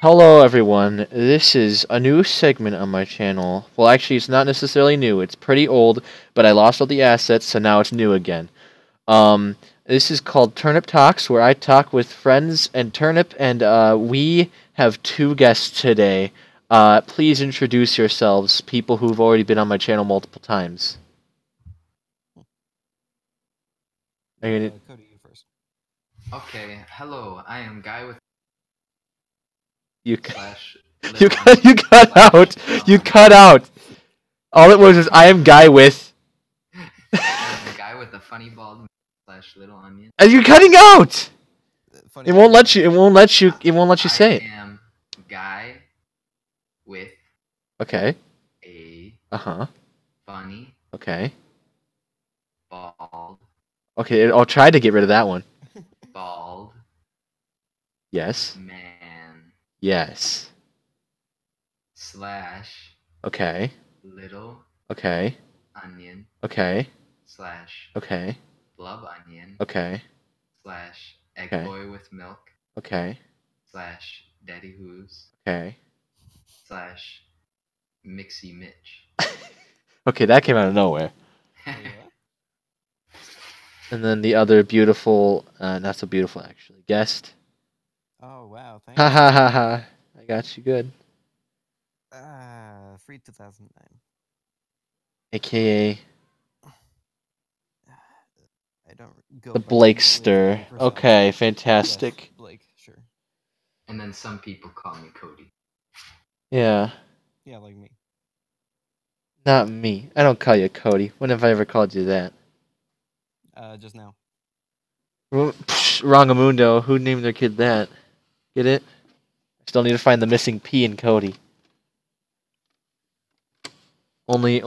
Hello everyone, this is a new segment on my channel. Well, actually it's not necessarily new, it's pretty old, but I lost all the assets, so now it's new again. This is called Turnip Talks, where I talk with friends and Turnip, and we have two guests today. Please introduce yourselves, people who've already been on my channel multiple times. Are you gonna... Cody, you first. Okay, hello. I am Guy with You, slash you, little cut, you cut slash out! little You onion. cut out! All it was I am Guy with... I am the guy with the funny bald slash little onion. And you're cutting out! Funny It won't bald let you. It won't let you. It won't let you say it. I am Guy with Okay. a Uh-huh. funny Okay. bald Okay. I'll try to get rid of that one. bald Yes. man Yes. slash Okay. little Okay. onion Okay. slash Okay. blub onion Okay. slash egg Okay. boy with milk Okay. slash daddy who's Okay. slash mixy Mitch. Okay, that came out of nowhere. Wait, what? And then the other beautiful, not so beautiful actually, guest. Oh wow, Ha thanks. ha ha ha. I got you good. Free 2009. AKA I don't go the by my real Blakester. name or persona. Okay, fantastic. Yes, Blake, sure. And then some people call me Cody. Yeah. Yeah, like me. Not me. I don't call you Cody. When have I ever called you that? Just now. Wrongamundo. Who named their kid that? Get it? Still need to find the missing P in Cody. Only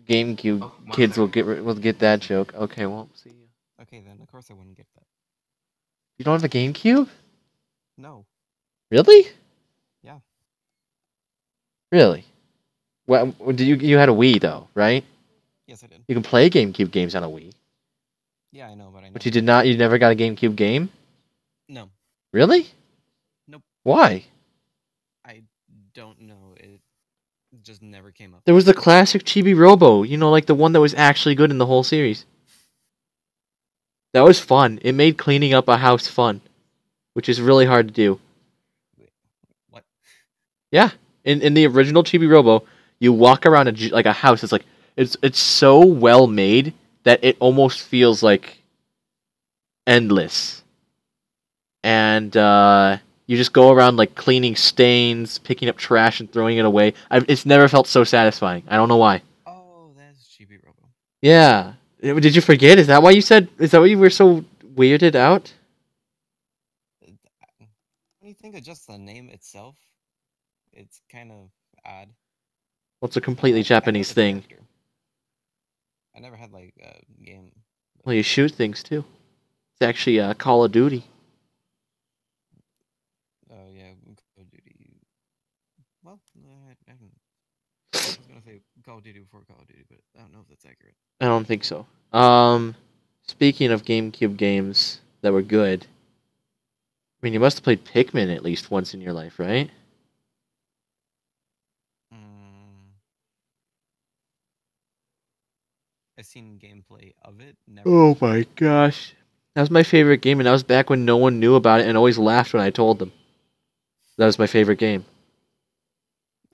GameCube kids will get that joke. Okay, well, see you. Okay, then of course I wouldn't get that. You don't have a GameCube? No. Really? Yeah. Really? Well, did you had a Wii though, right? Yes, I did. You can play GameCube games on a Wii. Yeah, I know, but I But never. you did not. You never got a GameCube game? No. Really? Nope. Why? I don't know. It just never came up. There was the classic Chibi Robo. You know, like the one that was actually good in the whole series. That was fun. It made cleaning up a house fun, which is really hard to do. Wait, what? Yeah, in the original Chibi Robo, you walk around like a house. It's so well made that it almost feels like endless, and you just go around like cleaning stains, picking up trash, and throwing it away. It's never felt so satisfying. I don't know why. Oh, that's Chibi Robo. Yeah, did you forget? Is that why you said? Is that why you were so weirded out? When you think of just the name itself, it's kind of odd. Well, it's a completely Japanese thing. Character. I never had like a game. Well, you shoot things too. It's actually Call of Duty. Oh yeah, Call of Duty. Well, I was gonna say Call of Duty before Call of Duty, but I don't know if that's accurate. I don't think so. Speaking of GameCube games that were good, I mean, you must have played Pikmin at least once in your life, right? I've seen gameplay of it. Never. Oh my gosh. That was my favorite game, and that was back when no one knew about it and always laughed when I told them. That was my favorite game.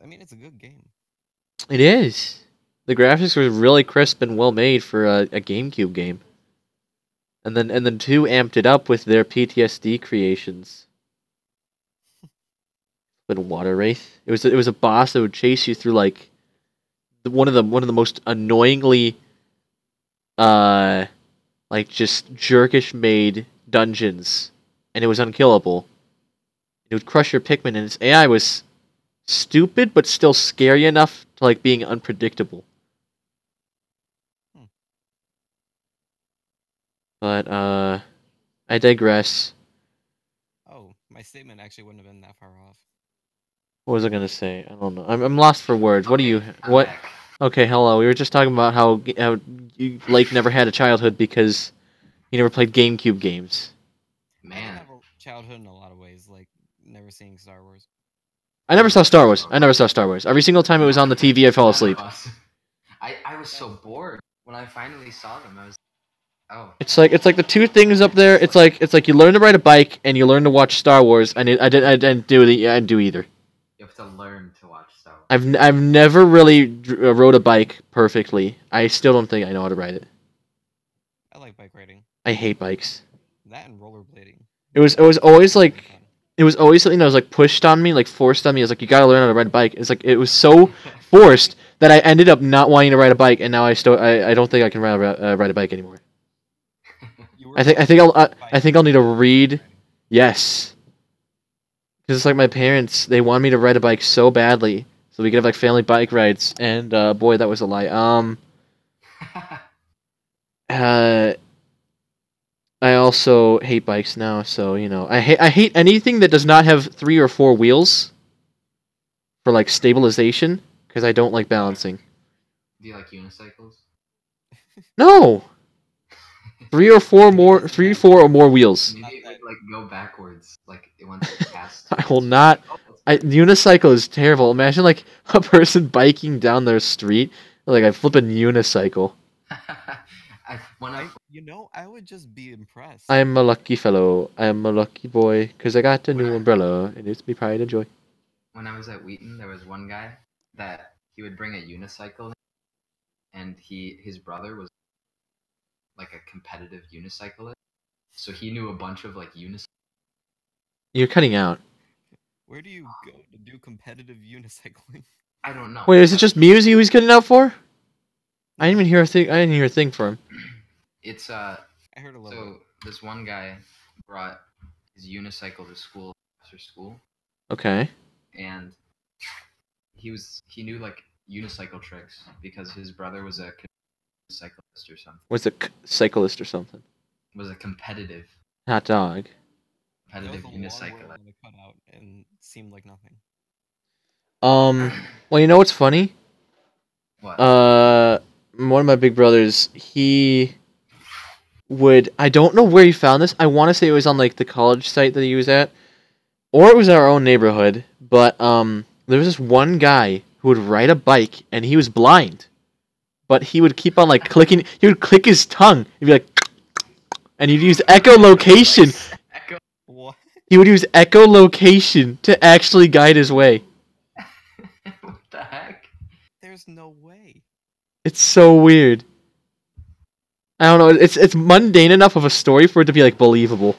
I mean, it's a good game. It is. The graphics were really crisp and well made for a GameCube game. And then 2 amped it up with their PTSD creations. Little water wraith. It was a boss that would chase you through like one of the most annoyingly like just jerkish made dungeons, and it was unkillable. It would crush your Pikmin, and its AI was stupid but still scary enough to like being unpredictable. But I digress. Oh, my statement actually wouldn't have been that far off. What was I gonna say? I don't know. I'm lost for words. What do you? I'm What? back. Okay, hello. We were just talking about how Blake never had a childhood because he never played GameCube games. I didn't Man, have a childhood in a lot of ways. Like never seeing Star Wars. I never saw Star Wars. Every single time it was on the TV, I fell asleep. I was so bored when I finally saw them. I was oh. It's like the two things up there. It's like you learn to ride a bike and you learn to watch Star Wars. And I didn't do either. You have to learn to watch Star Wars. I've never really rode a bike perfectly. I still don't think I know how to ride it. I like bike riding. I hate bikes. That and rollerblading. It was always like it was always something that was like pushed on me, like forced on me. It was like you gotta learn how to ride a bike. It's like it was so forced that I ended up not wanting to ride a bike, and now I don't think I can ride a bike anymore. I think I'll need to read. Yes. Because it's like my parents, they want me to ride a bike so badly, so we could have like family bike rides. And boy, that was a lie. I also hate bikes now, so you know, I hate anything that does not have 3 or 4 wheels for like stabilization, because I don't like balancing. Do you like unicycles? No. 3 or 4 or more wheels. Maybe it would like go backwards, like it wants to pass. I will not. Unicycle is terrible. Imagine like a person biking down their street, like I flip a unicycle. I would just be impressed. I am a lucky fellow. I am a lucky boy, because I got a new umbrella, and it's me pride and joy. When I was at Wheaton, there was one guy that he would bring a unicycle, and his brother was like a competitive unicyclist, so he knew a bunch of like unicycles. You're cutting out. Where do you go to do competitive unicycling? I don't know. Wait, is it just me who he's cutting out for? I didn't even hear a thing. I didn't hear a thing for him. It's I heard a little. So this one guy brought his unicycle to school after school. Okay. And he knew like unicycle tricks because his brother was a cyclist or something. Was a cyclist or something? Was a competitive. Hot dog. Competitive unicyclist. Cut out and seemed like nothing. Well, you know what's funny? What? One of my big brothers, he would. I don't know where he found this. I want to say it was on like the college site that he was at, or it was our own neighborhood. But there was this one guy who would ride a bike, and he was blind, but he would keep on like clicking. He would click his tongue. He'd be like, and he'd use echolocation. What? He would use echolocation to actually guide his way. What the heck? There's no way. It's so weird. I don't know. It's mundane enough of a story for it to be like believable.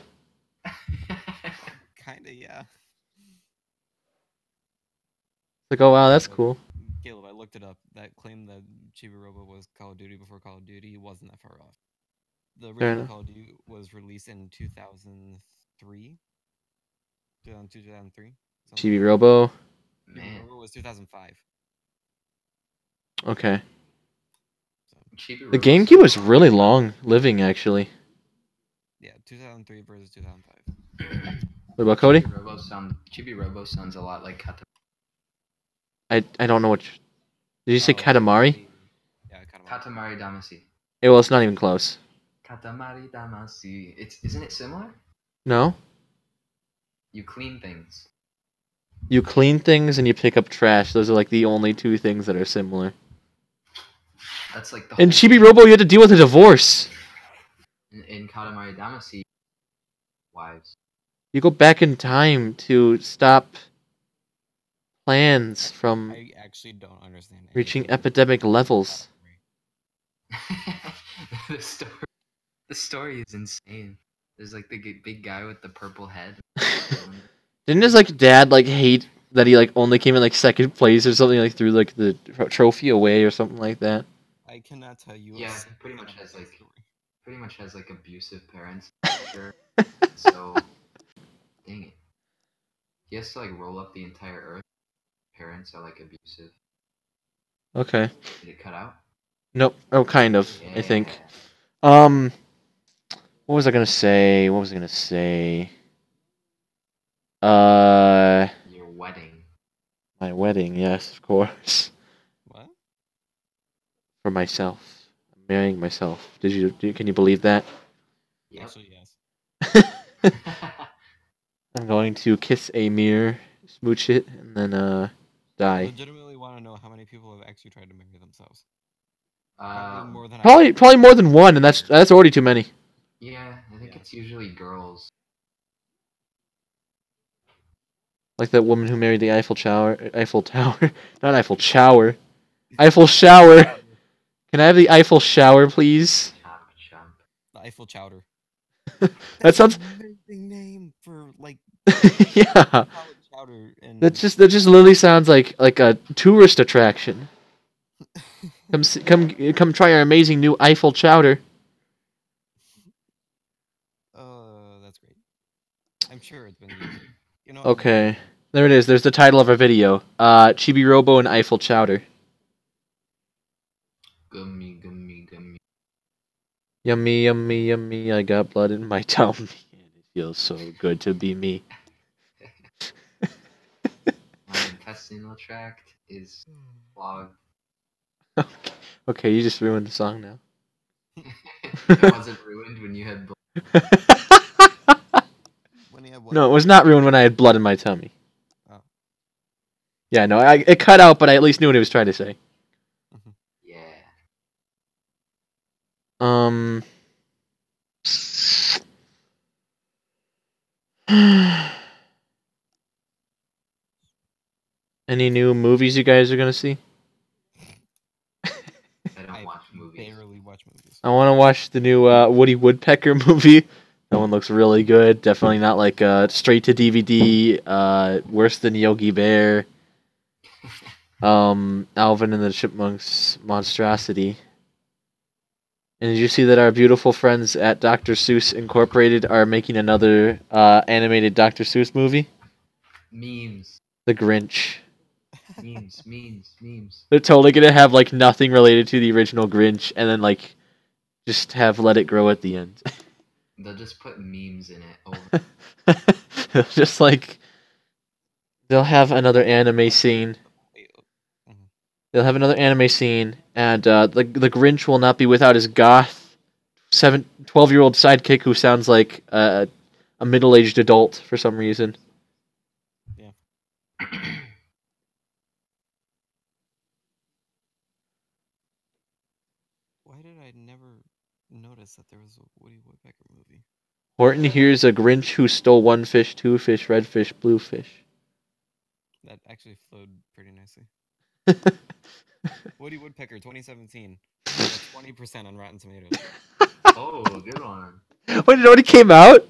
Kinda, yeah. Like, oh wow, that's cool. Caleb, I looked it up. That claim that Chibi Robo was Call of Duty before Call of Duty wasn't that far off. The original Call of Duty was released in 2003. 2003. Chibi Robo. Man. Robo was 2005. Okay. So, the GameCube was really long living, actually. Yeah, 2003 versus 2005. What about Cody? Chibi Robo sounds a lot like Katamari. I don't know what. Did you say Katamari? Yeah, Katamari Damacy. Yeah, well, it's not even close. Katamari Damacy. Isn't it similar? No. You clean things. You clean things and you pick up trash. Those are like the only 2 things that are similar. That's like the. In Chibi Robo, you had to deal with a divorce. In Katamari Damacy, wives. You go back in time to stop plans from. I actually don't understand. Reaching epidemic levels. The story is insane. There's like the big guy with the purple head. Didn't his like dad like hate that he like only came in like 2nd place or something, like threw like the trophy away or something like that? I cannot tell you. Yeah, he pretty much has like abusive parents. Sure. So, dang it. He has to like roll up the entire earth. Parents are like abusive. Okay. Did it cut out? Nope. Oh, kind of. Yeah. I think. What was I gonna say? Your wedding. My wedding, yes, of course. What? For myself. I'm marrying myself. Can you believe that? Yep. Actually, yes. I'm going to kiss a mirror, smooch it, and then I die. legitimately want to know how many people have actually tried to marry themselves. Probably more than Probably more than one, and that's already too many. Yeah, I think it's usually girls. Like that woman who married the Eiffel Tower, not Eiffel Shower, Eiffel Shower. Can I have the Eiffel Shower, please? Chomp, chomp. The Eiffel Chowder. That sounds an amazing name for like yeah. college chowder and That just literally sounds like a tourist attraction. Come try our amazing new Eiffel Chowder. that's great. I'm sure it's been used. You know. Okay, there it is. There's the title of our video. Chibi Robo and Eiffel Chowder. Gummy, gummy, gummy. Yummy, yummy, yummy. I got blood in my tummy, and it feels so good to be me. My intestinal tract is clogged. Okay, you just ruined the song now. It wasn't ruined when you had blood. When he had what? No, it was not ruined when I had blood in my tummy. Oh. Yeah, no, it cut out, but I at least knew what he was trying to say. Yeah. Any new movies you guys are gonna see? I don't watch movies. Barely watch movies. I want to watch the new Woody Woodpecker movie. That one looks really good. Definitely not like straight to DVD. Worse than Yogi Bear. Alvin and the Chipmunks Monstrosity. And did you see that our beautiful friends at Dr. Seuss Incorporated are making another animated Dr. Seuss movie? Memes. The Grinch. Memes. They're totally gonna have like nothing related to the original Grinch, and then like just have Let It Grow at the end. They'll just put memes in it. Just like they'll have another anime scene. They'll have another anime scene, and the Grinch will not be without his goth 12-year-old sidekick who sounds like a middle-aged adult for some reason. Yeah. Why did I never notice that there was a Woody Woodpecker movie? Horton hears a Grinch who stole one fish, two fish, red fish, blue fish. That actually flowed pretty nicely. Woody Woodpecker 2017. 20% on Rotten Tomatoes. Oh, good one. Wait, it already came out?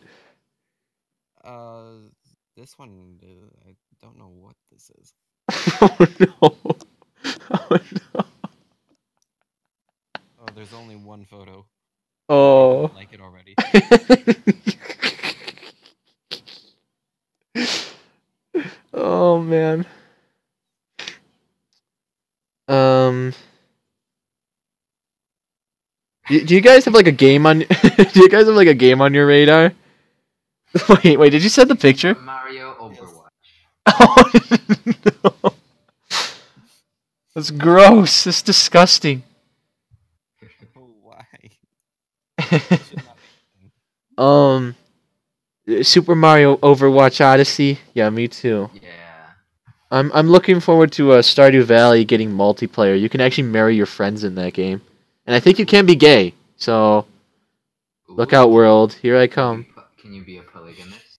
This one, I don't know what this is. Oh no. Oh no. Oh, there's only one photo. Oh. I like it already. Oh man. Do you guys have like a game on? Do you guys have like a game on your radar? Wait, did you send the picture? Mario Overwatch. Oh no. That's gross. That's disgusting. Oh, why? Super Mario Overwatch Odyssey. Yeah, me too. Yeah. I'm looking forward to Stardew Valley getting multiplayer. You can actually marry your friends in that game, and I think you can be gay. So, look out, world! Here I come. Can you be a polygamist?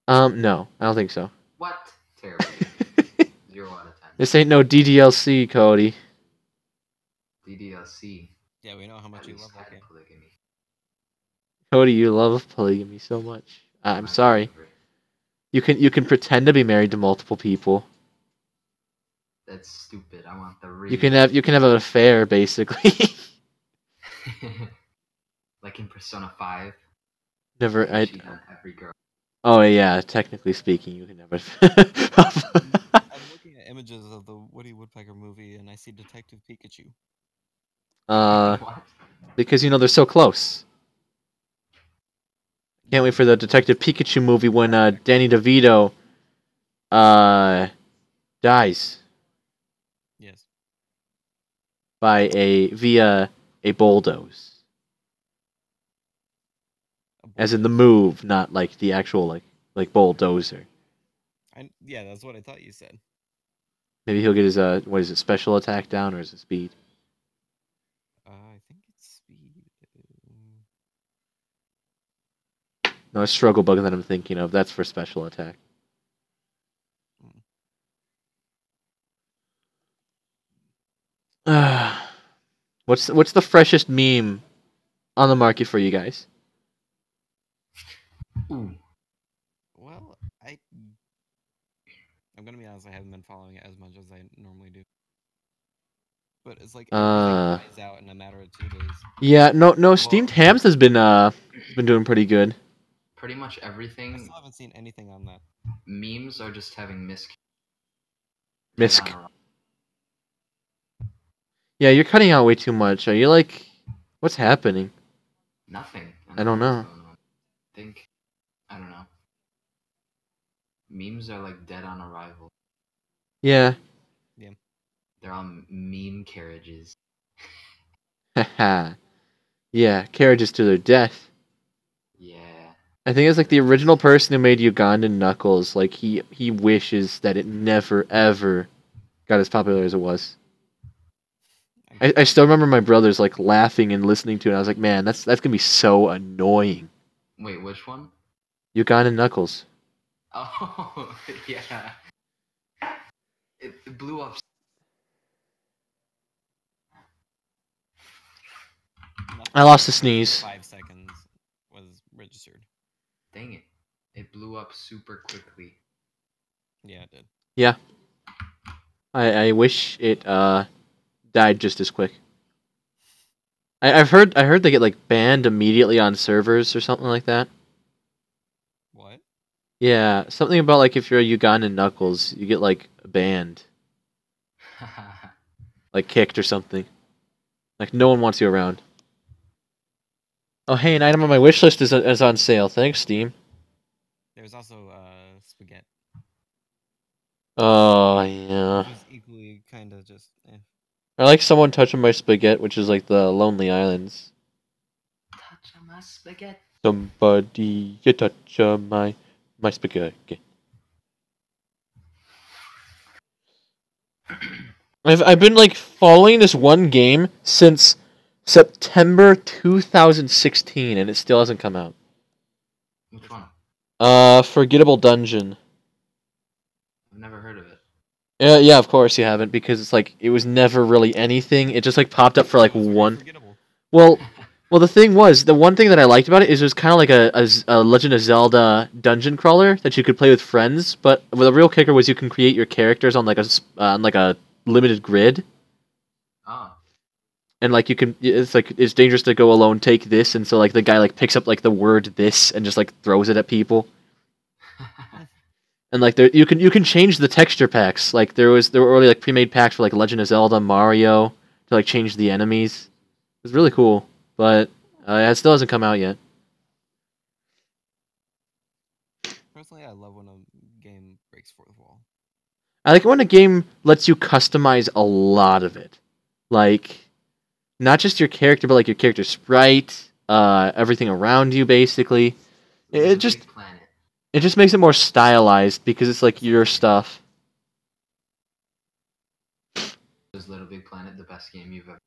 No, I don't think so. What? Terrible. 0 out of 10. This ain't no DDLC, Cody. DDLC. Yeah, we know how much you love that game. Polygamy. Cody, you love polygamy so much. I'm sorry. You can pretend to be married to multiple people. That's stupid. I want the real. You can have an affair, basically. Like in Persona 5. Never. Cheat on every girl. Oh yeah, technically speaking, you can never. I'm looking at images of the Woody Woodpecker movie, and I see Detective Pikachu. What? Because they're so close. Can't wait for the Detective Pikachu movie when Danny DeVito dies. Yes. Via a bulldoze. As in the move, not like the actual like like bulldozer. Yeah, that's what I thought you said. Maybe he'll get his what is it, special attack down, or is it speed? I think it's speed. No, it's struggle bug that I'm thinking of. That's for special attack. What's the freshest meme on the market for you guys? Ooh. Well, I'm gonna be honest. I haven't been following it as much as I normally do. But it's like everything dies out in a matter of 2 days. Yeah, no. Steamed Hams has been doing pretty good. Pretty much everything. I still haven't seen anything on that. Memes are just having Misc. Yeah, you're cutting out way too much. Are you like, what's happening? Nothing. I don't know. I don't know. Memes are like dead on arrival. Yeah. Yeah. They're on meme carriages. Haha. Yeah, carriages to their death. Yeah. I think it's like the original person who made Ugandan Knuckles. Like he wishes that it never ever got as popular as it was. I still remember my brothers like laughing and listening to it. I was like, man, that's gonna be so annoying. Wait, which one? Ugandan Knuckles. Oh, yeah. It blew up. I lost a sneeze. 5 seconds was registered. Dang it. It blew up super quickly. Yeah, it did. Yeah. I wish it died just as quick. I've heard they get like banned immediately on servers or something like that. What? Yeah, something about like if you're a Ugandan Knuckles, you get like banned. Like kicked or something. Like no one wants you around. Oh hey, an item on my wish list is on sale. Thanks, Steam. There's also spaghetti. Oh yeah. It was equally kind of just. I like someone touching my spaghetti, which is like the Lonely Islands. Touch my spaghetti. Somebody you touch my spaghetti. I've been like following this one game since September 2016, and it still hasn't come out. Which one? Forgettable Dungeon. I've never heard of it. Yeah, of course you haven't, because it's like it was never really anything. It just like popped up for like one. Well, the thing was, the one thing that I liked about it is it was kind of like a Legend of Zelda dungeon crawler that you could play with friends. But the real kicker was you can create your characters on like a limited grid. Oh. And like it's dangerous to go alone. Take this, and so like the guy like picks up like the word this and just like throws it at people. And like you can change the texture packs. Like there were already like pre-made packs for like Legend of Zelda, Mario to like change the enemies. It was really cool, but it still hasn't come out yet. Personally, I love when a game breaks fourth wall. I like it when a game lets you customize a lot of it, like not just your character, but like your character sprite, everything around you, basically. It just makes it more stylized because it's like your stuff. Is Little Big Planet the best game you've ever?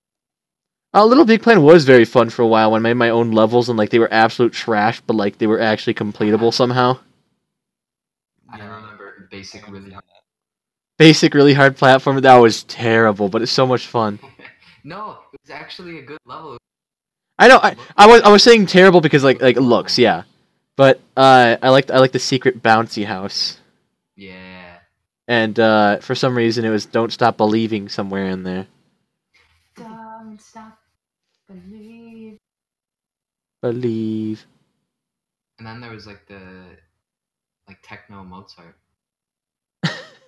Little Big Planet was very fun for a while when I made my own levels and like they were absolute trash, but like they were actually completable somehow. I remember Basic really hard platform. That was terrible, but it's so much fun. No, it was actually a good level. I know. I was saying terrible because like looks, yeah. But I like the secret bouncy house. Yeah. And for some reason it was Don't Stop Believing somewhere in there. Don't stop believe. Believe. And then there was like the techno Mozart.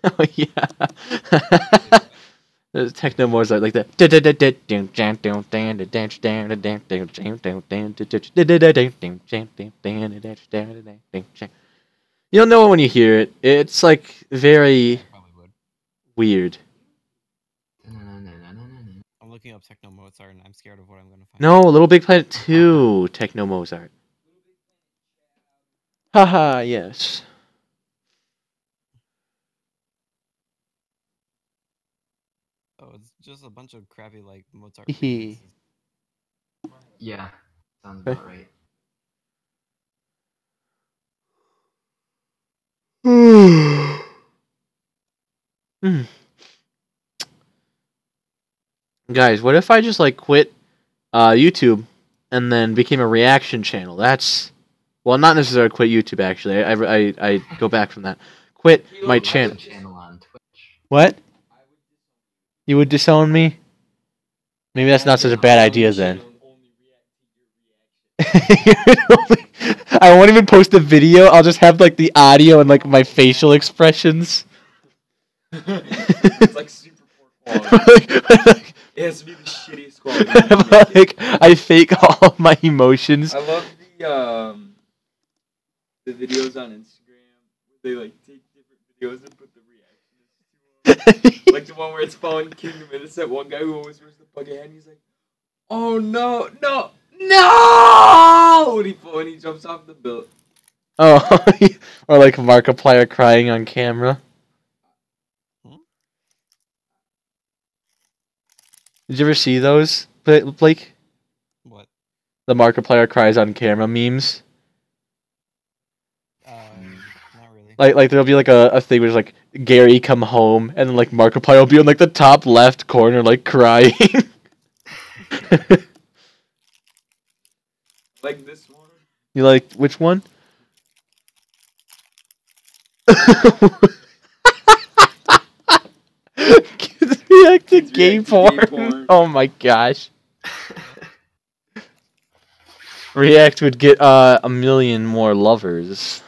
Oh yeah. There's techno Mozart like that. You'll know it when you hear it. It's like very weird. I'm looking up Techno Mozart and I'm scared of what I'm gonna find. No, Little Big Planet 2 Techno Mozart. Haha, yes. Just a bunch of crappy like Mozart Hee. remixes. Yeah, sounds about right. Guys, what if I just like quit YouTube and then became a reaction channel? That's well, not necessarily quit YouTube. Actually, I go back from that. Quit my channel. Channel on Twitch. What? You would disown me? Maybe that's not such a bad idea then. I won't even post the video. I'll just have like the audio and like my facial expressions. It's like super poor quality. It has to be the shittiest quality. Like I fake all of my emotions. I love the videos on Instagram where they like take different videos and put the reactions to them. Like the one where it's Fallen Kingdom and it's that one guy who always wears the bucket hat and he's like, "Oh no, no, no!" When he jumps off the building. Oh, or like Markiplier crying on camera. Did you ever see those, Blake? What? The Markiplier cries on camera memes. Not really. Like there'll be like a thing where it's like Gary come home and then like Markiplier will be in like the top left corner like crying. Like this one. You like which one? Kids react to gay porn. Oh my gosh. React would get 1 million more lovers.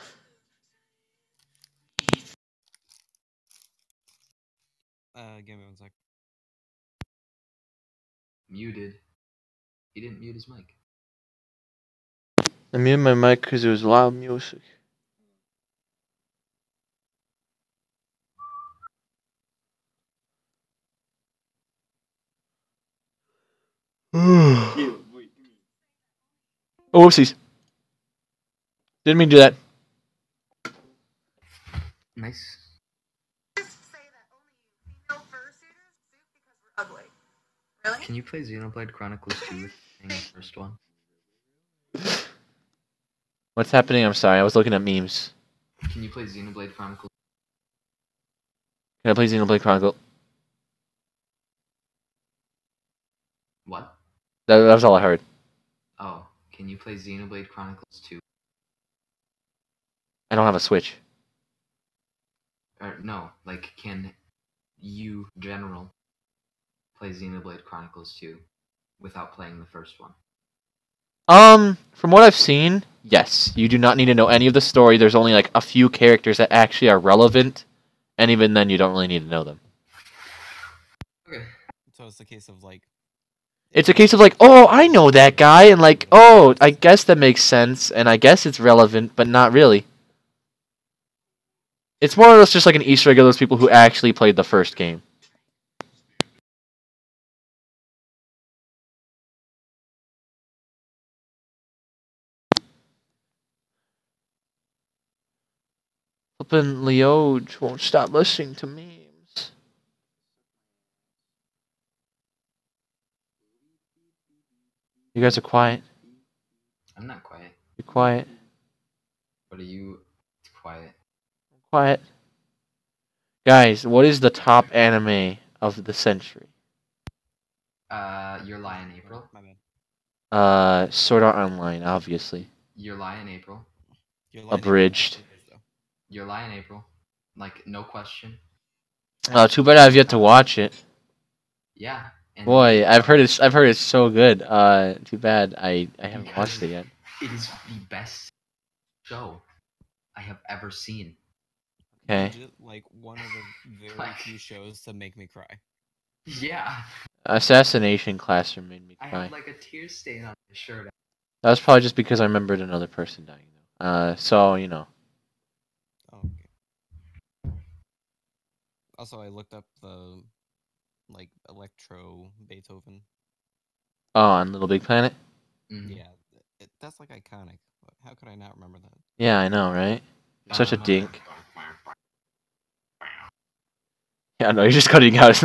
Give me 1 sec. Muted. He didn't mute his mic. I muted my mic because it was loud music. Oh, whoopsies. Didn't mean to do that. Nice. Really? Can you play Xenoblade Chronicles 2 with the first one? What's happening? I'm sorry. I was looking at memes. Can you play Xenoblade Chronicles? Can I play Xenoblade Chronicle? What? That was all I heard. Oh, can you play Xenoblade Chronicles 2? I don't have a Switch. Or no, like can you general play Xenoblade Chronicles 2 without playing the first one? From what I've seen, yes. You do not need to know any of the story. There's only like a few characters that actually are relevant, and even then you don't really need to know them. Okay. So it's a case of like. It's a case of like, oh, I know that guy, and like, oh, I guess that makes sense, and I guess it's relevant, but not really. It's more or less just like an Easter egg of those people who actually played the first game. Flippin' Leo won't stop listening to memes. You guys are quiet. I'm not quiet. You're quiet. But are you quiet? Quiet. Guys, what is the top anime of the century? Your Lie in April. My bad. Sword Art Online, obviously. Your Lie in April. Abridged. Your Lie in April. Like, no question. Too bad I've yet to watch it. Yeah. And Boy, I've heard it's so good. Too bad I haven't watched it yet. It is the best show I have ever seen. Okay. Legit, like one of the very few shows to make me cry. Yeah. Assassination Classroom made me I cry. had like a tear stain on my shirt. That was probably just because I remembered another person dying. So you know. Oh, okay. Also, I looked up the like electro Beethoven. Oh, on Little Big Planet. Mm-hmm. Yeah, that's like iconic. How could I not remember that? Yeah, I know, right? Such a dink. Yeah, no, you're just cutting out. It's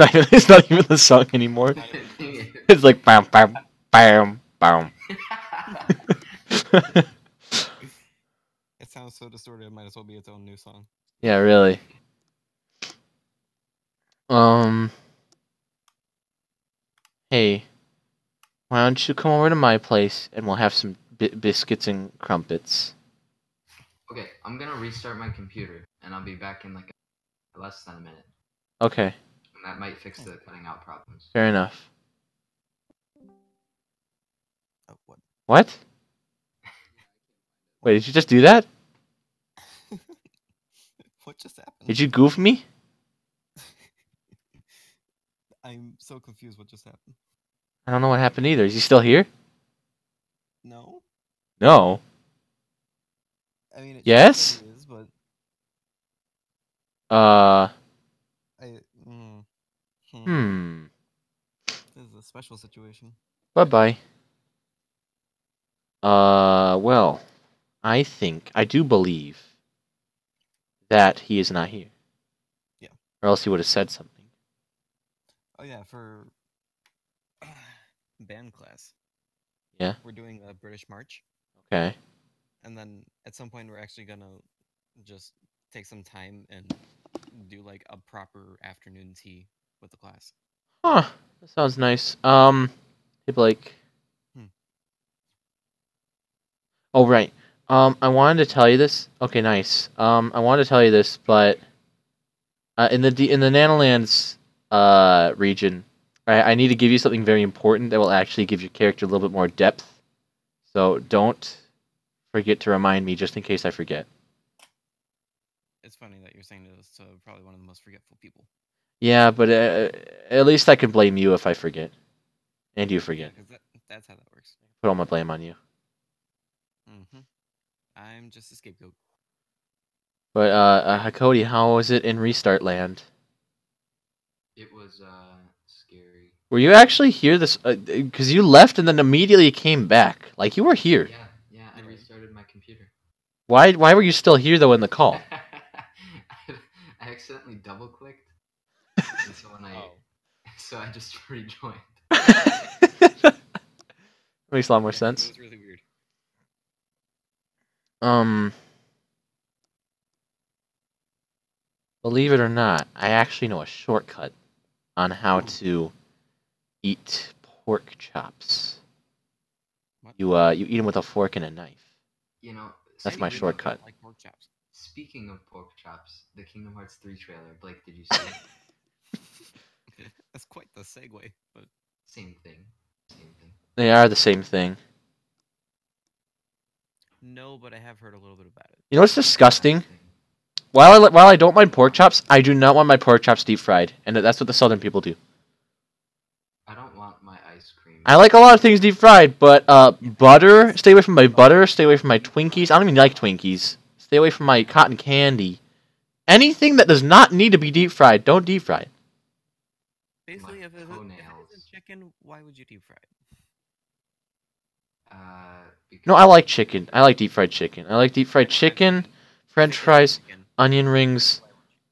not even the song anymore. Not even close. It's like bam, bam, bam, bam. It sounds so distorted. It might as well be its own new song. Yeah, really. Hey, why don't you come over to my place and we'll have some biscuits and crumpets. Okay, I'm gonna restart my computer, and I'll be back in like less than a minute. Okay, And that might fix the cutting out problems. fair enough. Oh, what? What? Wait, did you just do that? What just happened? Did you goof me? I'm so confused. What just happened? I don't know what happened either. Is he still here? No. No. I mean, it Yes? shows that he is, but Uh. Hmm. This is a special situation. Bye bye. Well, I do believe that he is not here. Yeah. Or else he would have said something. Oh yeah, for band class. Yeah. We're doing a British March, Okay. and then at some point we're actually gonna just take some time and do like a proper afternoon tea with the class. Huh. That sounds nice. Hey Blake. Hmm. Oh right. I wanted to tell you this. Okay, nice. I wanted to tell you this, but in the Nanolands region, I need to give you something very important that will actually give your character a little bit more depth. So don't forget to remind me just in case I forget. It's funny that you're saying this to probably one of the most forgetful people. Yeah, but at least I can blame you if I forget. And you forget. Because that's how that works. Put all my blame on you. Mm-hmm. I'm just a scapegoat. But Cody, how was it in Restart Land? It was scary. Were you actually here this? Because you left and then immediately came back. Like you were here. Yeah, I restarted my computer. Why were you still here though in the call? I accidentally double clicked, and so when so I just rejoined. Makes a lot more sense. It was really weird. Believe it or not, I actually know a shortcut on how to eat pork chops. What? You eat them with a fork and a knife. You know, That's my I really shortcut. don't like pork chops. Speaking of pork chops, the Kingdom Hearts 3 trailer. Blake, did you see it? That's quite the segue, but Same thing. They are the same thing. no, but I have heard a little bit about it. You know what's disgusting? While I don't mind pork chops, I do not want my pork chops deep fried, and that's what the southern people do. I don't want my ice cream. I like a lot of things deep fried, but butter. Stay away from my butter. Stay away from my Twinkies. I don't even like Twinkies. Stay away from my cotton candy. Anything that does not need to be deep fried, don't deep fry it. Basically, if it toenails. isn't chicken, why would you deep fry it? Because No, I like chicken. I like deep fried chicken. I like deep fried chicken, French fries, Chicken. onion rings.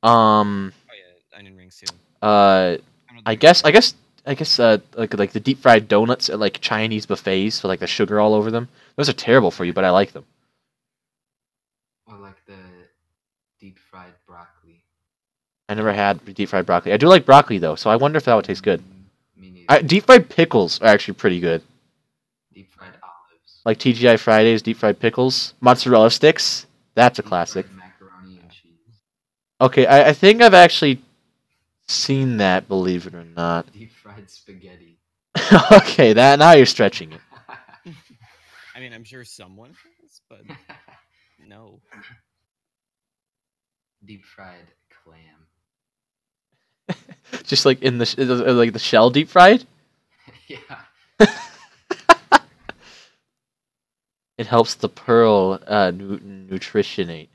Oh yeah, onion rings too. I guess like the deep fried donuts at like Chinese buffets with like the sugar all over them. Those are terrible for you, but I like them. or like the deep fried broccoli. I never had deep fried broccoli. I do like broccoli though, so I wonder if that would taste good. Me neither. Deep fried pickles are actually pretty good. Deep fried olives. Like TGI Fridays, deep fried pickles, mozzarella sticks. That's a classic. Deep fried macaroni and cheese. Okay, I think I've actually seen that. Believe it or not. Deep fried spaghetti. Okay, that now you're stretching it. I mean, I'm sure someone has, but no. Deep fried clam. Just like in the shell deep fried. Yeah. It helps the pearl nutritionate.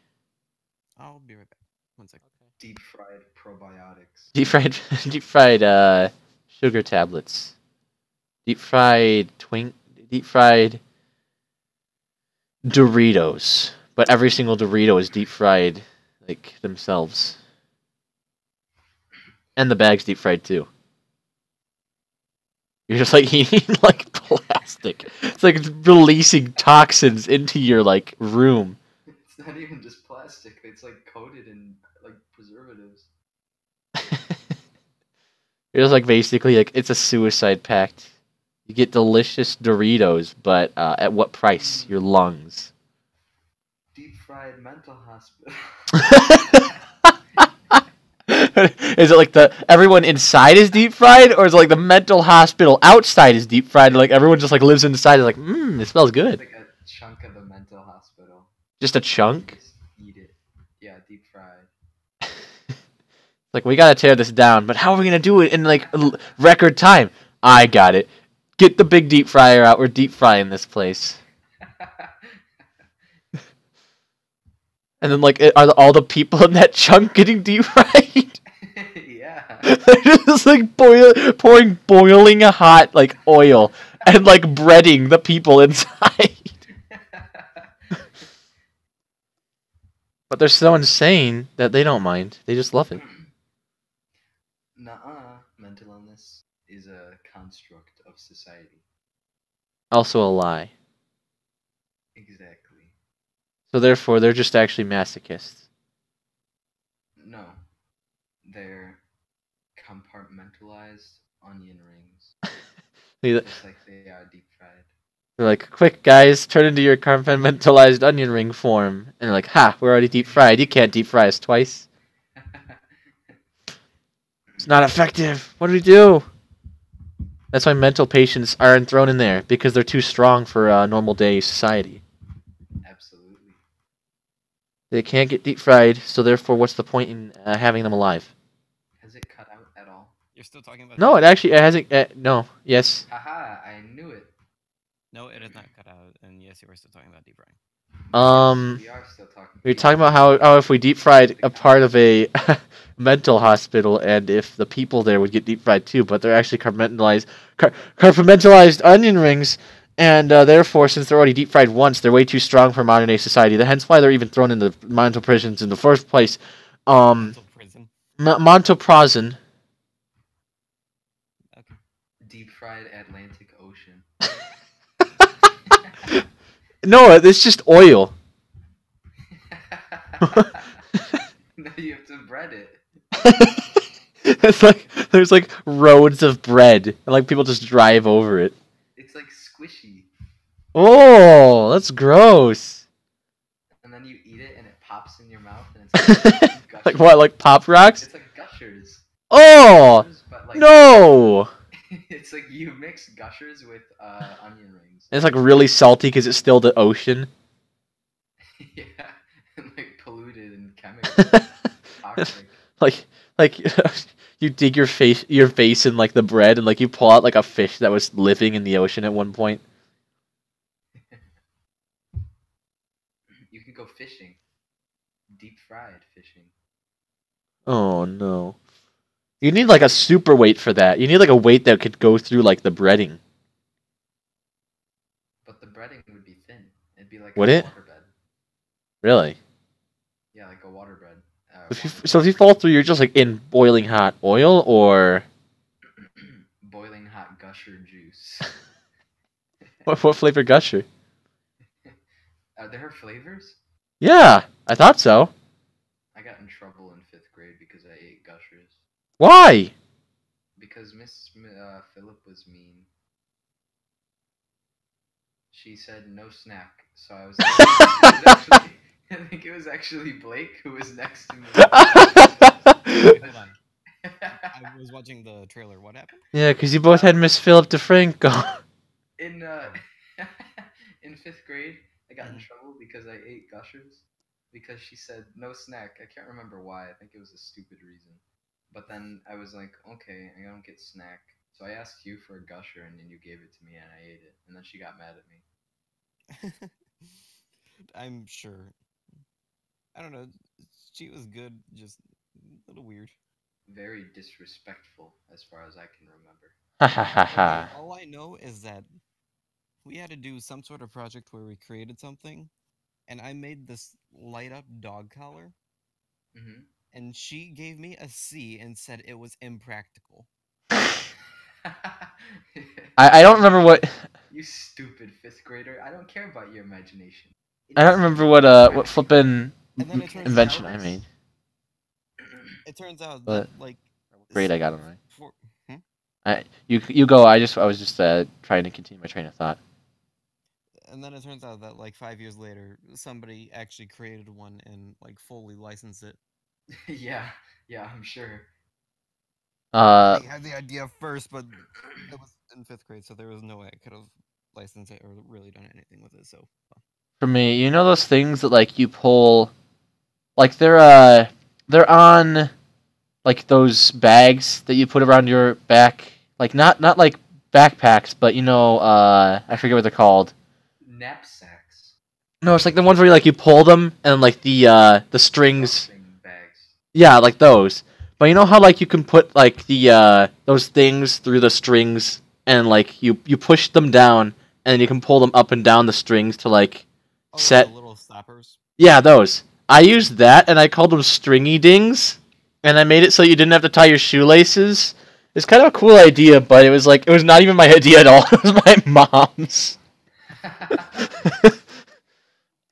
I'll be right back. 1 second. Deep fried probiotics. Deep fried sugar tablets. Deep fried Doritos. But every single Dorito is deep fried like themselves. And the bag's deep fried too. You're just like eating like plastic. It's like releasing toxins into your like room. It's not even just plastic. It's like coated in like preservatives. It was like basically like it's a suicide pact. You get delicious Doritos, but at what price? Your lungs. Deep fried mental hospital. Is it like the everyone inside is deep fried, or is it like the mental hospital outside is deep fried, and like everyone just like lives inside? Is like, it smells good. It's like a chunk of the mental hospital. Just a chunk. Just eat it. Yeah, deep fried. Like, we gotta tear this down, but how are we gonna do it in like record time? I got it. Get the big deep fryer out. We're deep frying this place. And then like, are all the people in that chunk getting deep fried? Yeah. They're just like pouring boiling hot like oil and like breading the people inside. But they're so insane that they don't mind. They just love it. Nuh-uh. Mental illness is a construct of society. Also a lie. Exactly. So therefore, they're just actually masochists. No. They're compartmentalized onion rings. Just like they are deep fried. They're like, quick guys, turn into your compartmentalized onion ring form. And they're like, ha, we're already deep fried. You can't deep fry us twice. It's not effective. What do we do? That's why mental patients aren't thrown in there, because they're too strong for normal day society. Absolutely. They can't get deep fried, so therefore, what's the point in having them alive? Has it cut out at all? You're still talking about. No, it hasn't. No, yes. Haha, I knew it. No, it is not cut out, and yes, you were still talking about deep frying. We are still talking. We were talking about how if we deep fried a part of a mental hospital, and if the people there would get deep fried too, but they're actually compartmentalized onion rings, and therefore, since they're already deep fried once, they're way too strong for modern day society. Hence why they're even thrown into mental prisons in the first place. Mental prison. Mental prison. Okay. Deep fried Atlantic Ocean. No, it's just oil. No, you have to bread it. It's like there's like roads of bread, and like people just drive over it. It's like squishy. Oh, that's gross. And then you eat it, and it pops in your mouth, and it's like, like what? Like Pop Rocks? It's like Gushers. Oh Gushers, but like, no! It's like you mix Gushers with onion rings. It's like really salty because it's still the ocean. Yeah, and like polluted and chemical, toxic. like you dig your face in like the bread, and like you pull out like a fish that was living in the ocean at one point. You can go fishing. Deep fried fishing. Oh no. You need like a super weight for that. You need like a weight that could go through like the breading. But the breading would be thin. It'd be like Would a it? waterbed. Really? Yeah, like a waterbread. So if you fall through, you're just like in boiling hot oil, or boiling hot gusher juice. what flavor gusher? Are there flavors? Yeah, I thought so. I got in trouble in 5th grade because I ate gushers. Why? Because Miss Phillip was mean. She said no snack, so I was like, I think it was actually Blake who was next to me. Wait, hold on. I was watching the trailer. What happened? Yeah, because you both had Miss Philip DeFranco. In 5th grade, I got in trouble because I ate gushers. Because she said no snack. I can't remember why. I think it was a stupid reason. But then I was like, okay, I don't get snack. So I asked you for a gusher, and then you gave it to me, and I ate it. And then she got mad at me. I'm sure. I don't know. She was good, just a little weird. Very disrespectful, as far as I can remember. Ha ha ha ha. All I know is that we had to do some sort of project where we created something, and I made this light up dog collar. Mm-hmm. and she gave me a C and said it was impractical. I don't remember what. You stupid 5th grader. I don't care about your imagination. I don't remember what flippin' And then it turns invention out, I made. It turns out But that like grade I got on right. for, hmm? You go. I was just trying to continue my train of thought. And then it turns out that like 5 years later, somebody actually created one and like fully licensed it. Yeah, I'm sure. I had the idea first, but it was in 5th grade, so there was no way I could have licensed it or really done anything with it. So For me, you know those things that like you pull, like they're on like those bags that you put around your back, like not like backpacks, but you know, I forget what they're called. Knapsacks. No, it's like the ones where you pull them and like the strings. Bags. Yeah, like those. But you know how like you can put like the those things through the strings and like you push them down and you can pull them up and down the strings to like set. the little stoppers. Yeah, those. I used that and I called them stringy dings, and I made it so you didn't have to tie your shoelaces. It's kind of a cool idea, but it was not even my idea at all. It was my mom's.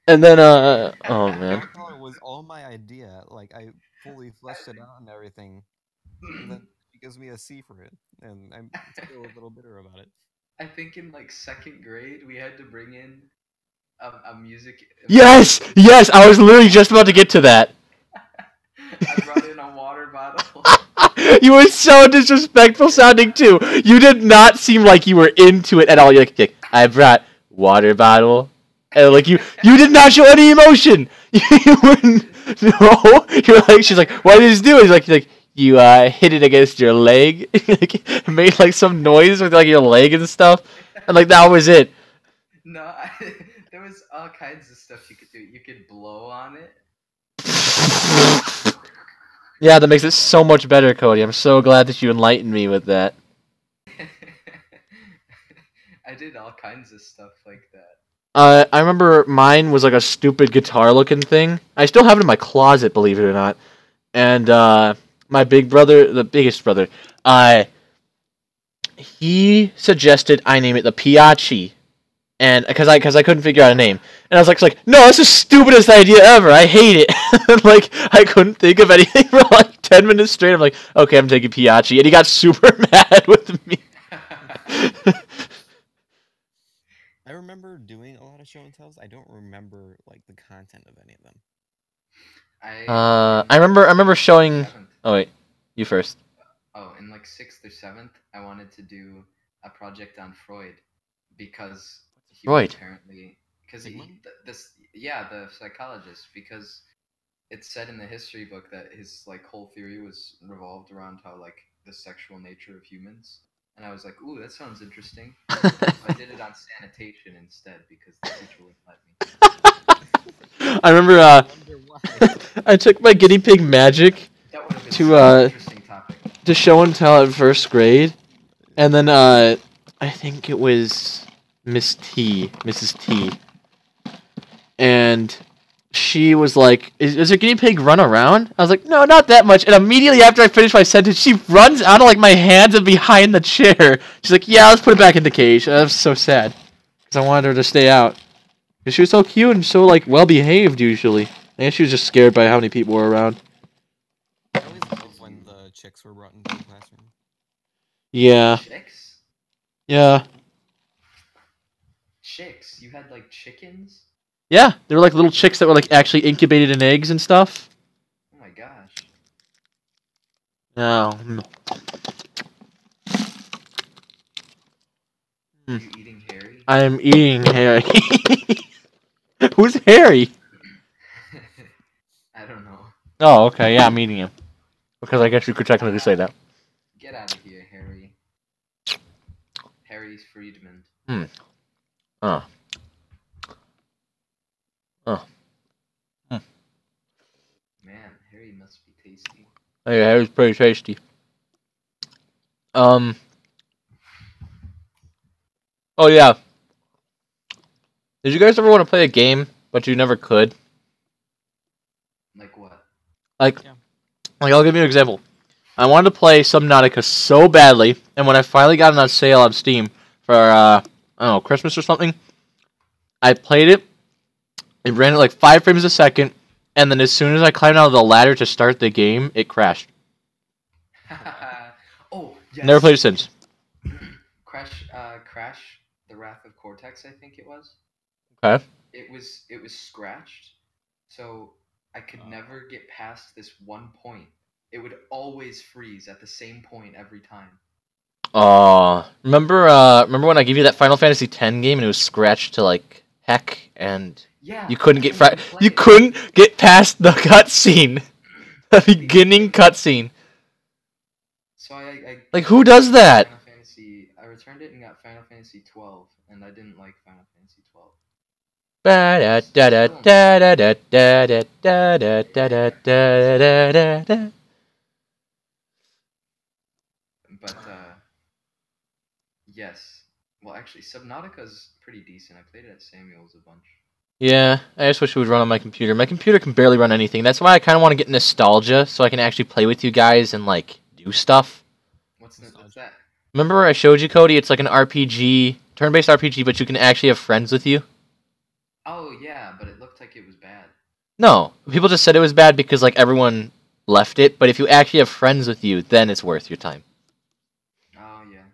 And then oh man. Hair color was all my idea. Like I fully fleshed it out and everything. And then she gives me a C for it, and I'm still a little bitter about it. I think in like 2nd grade we had to bring in a music. Yes, I was literally just about to get to that. I brought in a water bottle. You were so disrespectful sounding too. You did not seem like you were into it at all. You're like, I brought water bottle. And like you did not show any emotion. You wouldn't. No, you're like, she's like, what did you do? He's like, you hit it against your leg, like, made like some noise with like your leg and stuff, and like that was it. No, there was all kinds of stuff you could do. You could blow on it. Yeah, that makes it so much better, Cody. I'm so glad that you enlightened me with that. I did all kinds of stuff like that. I remember mine was like a stupid guitar-looking thing. I still have it in my closet, believe it or not. And my big brother, the biggest brother, he suggested I name it the Piachi, and because I couldn't figure out a name, and I was like, no, that's the stupidest idea ever. I hate it. Like I couldn't think of anything for like 10 minutes straight. I'm like, okay, I'm taking Piachi, and he got super mad with me. I remember doing a lot of show and tells. I don't remember like the content of any of them. I remember showing. Oh wait, you first. Oh, in like 6th or 7th, I wanted to do a project on Freud because he was apparently the psychologist, because it said in the history book that his like whole theory was revolved around how like the sexual nature of humans. And I was like, ooh, that sounds interesting. So I did it on sanitation instead because the teacher wouldn't let me. I remember I took my guinea pig magic to show and tell at 1st grade, and then I think it was Mrs. T, and she was like, "Is your guinea pig run around?" I was like, "No, not that much." And immediately after I finished my sentence, she runs out of like my hands and behind the chair. She's like, "Yeah, let's put it back in the cage." And I was so sad because I wanted her to stay out because she was so cute and so like well behaved usually. I guess she was just scared by how many people were around. I always love when the chicks were brought into the classroom. Yeah. Chicks? Yeah. Chicks? You had like chickens? Yeah, they were like little chicks that were like actually incubated in eggs and stuff. Oh my gosh. No. Are you eating Harry? I am eating Harry. Who's Harry? I don't know. Oh, okay, yeah, I'm eating him. Because I guess you could technically say that. Get out of here, Harry. Harry's Friedman. Oh. Man, Harry must be tasty. Hey, Harry's pretty tasty. Oh yeah. Did you guys ever want to play a game, but you never could? Like what? Like, Yeah. Like, I'll give you an example. I wanted to play Subnautica so badly, and when I finally got it on sale on Steam for, I don't know, Christmas or something, I played it. It ran at like 5 frames a second, and then as soon as I climbed out of the ladder to start the game, it crashed. Oh, yes. Never played it since. Crash, The Wrath of Cortex, I think it was. Okay. It was scratched, so I could never get past this one point. It would always freeze at the same point every time. Remember when I gave you that Final Fantasy X game and it was scratched to like heck, and Yeah, you couldn't get you couldn't get past the cutscene, the beginning cutscene. So I Like, who does that? Final Fantasy, I returned it and got Final Fantasy 12, and I didn't like Final Fantasy 12. But yes. Well, actually, Subnautica's pretty decent. I played it at Samuel's a bunch. Yeah, I just wish it would run on my computer. My computer can barely run anything. That's why I kind of want to get nostalgia, so I can actually play with you guys and like do stuff. What's that? Remember where I showed you, Cody? It's like an RPG, turn-based RPG, but you can actually have friends with you. Oh yeah, but it looked like it was bad. No, people just said it was bad because like everyone left it. But if you actually have friends with you, then it's worth your time. Oh yeah.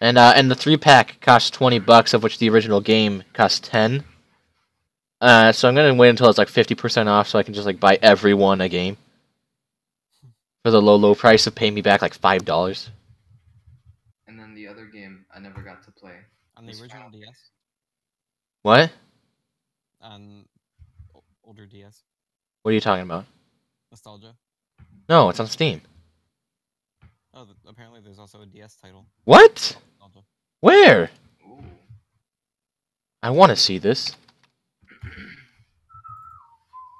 And the 3-pack costs $20, of which the original game costs 10. So I'm gonna wait until it's like 50% off, so I can just like buy everyone a game for the low price of paying me back like $5. And then the other game I never got to play on the original DS. What? On older DS. What are you talking about? Nostalgia. No, it's on Steam. Oh, apparently there's also a DS title. What? Nostalgia. Where? Ooh. I want to see this.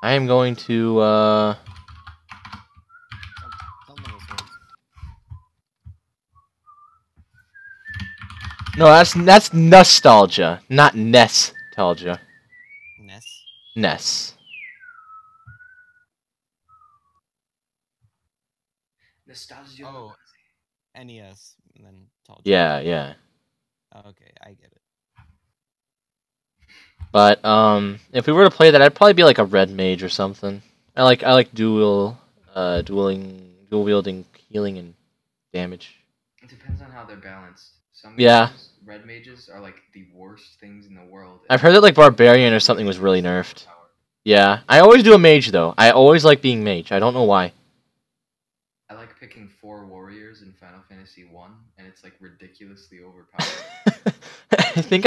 I am going to, No, that's nostalgia, not nostalgia. NES? Ness. Nostalgia. Oh, NES, and then nostalgia. Yeah. Okay, I get it. But if we were to play that, I'd probably be like a red mage or something. I like dual wielding healing and damage. It depends on how they're balanced. Some red mages are like the worst things in the world. I've heard that like barbarian or something was really nerfed. Yeah, I always do a mage though. I always like being mage. I don't know why. I like picking 4 warriors in Final Fantasy 1, and it's like ridiculously overpowered. I think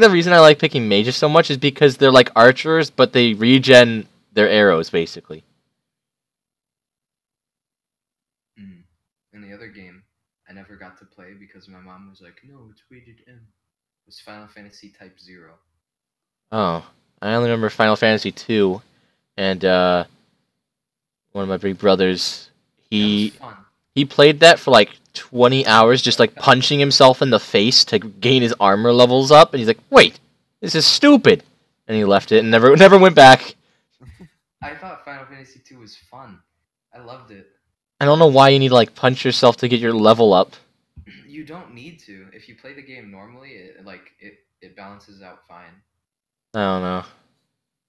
the reason I like picking mages so much is because they're like archers, but they regen their arrows basically. In the other game, I never got to play because my mom was like, "No, it's rated M." It was Final Fantasy Type 0. Oh, I only remember Final Fantasy 2, and one of my big brothers, he played that for like 20 hours, just like punching himself in the face to gain his armor levels up, and he's like, "Wait, this is stupid," and he left it and never went back. I thought Final Fantasy 2 was fun. I loved it. I don't know why you need to like punch yourself to get your level up. You don't need to. If you play the game normally, it balances out fine. I don't know.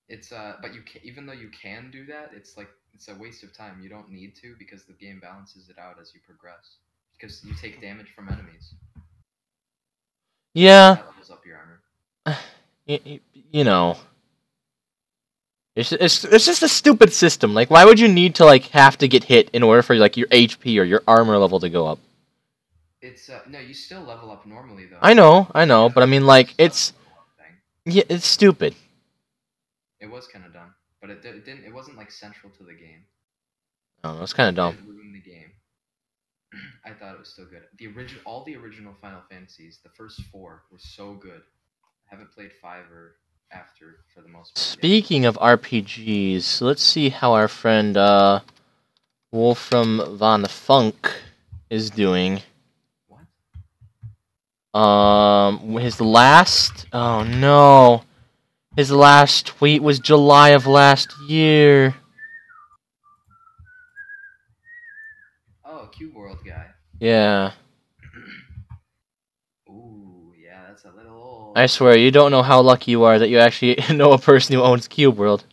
It's but you can, even though you can do that, it's a waste of time. You don't need to because the game balances it out as you progress. Because you take damage from enemies. Yeah. That levels up your armor. You know. It's just a stupid system. Like, why would you need to like have to get hit in order for like your HP or your armor level to go up? It's no, you still level up normally though. I know, but I mean like it's stupid. It was kind of dumb, but it didn't. It wasn't like central to the game. I don't know, it's kind of dumb. It didn't ruin the game. I thought it was still good. All the original Final Fantasies, the first 4 were so good. I haven't played 5 or after for the most part. Speaking of RPGs, let's see how our friend Wolfram von Funk is doing. What? His last tweet was July of last year. Cube World guy. Yeah. Ooh, yeah, that's a little old. I swear, you don't know how lucky you are that you actually know a person who owns Cube World.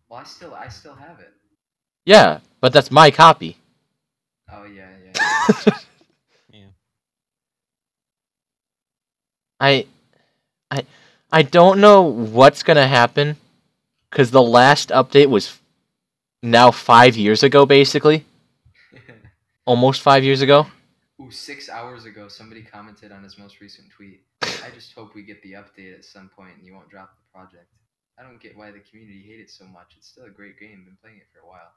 Well, I still have it. Yeah, but that's my copy. Oh yeah. Yeah. I don't know what's gonna happen, because the last update was now 5 years ago, basically. Almost 5 years ago. Ooh, 6 hours ago, somebody commented on his most recent tweet. I just hope we get the update at some point and you won't drop the project. I don't get why the community hate it so much. It's still a great game. Been playing it for a while.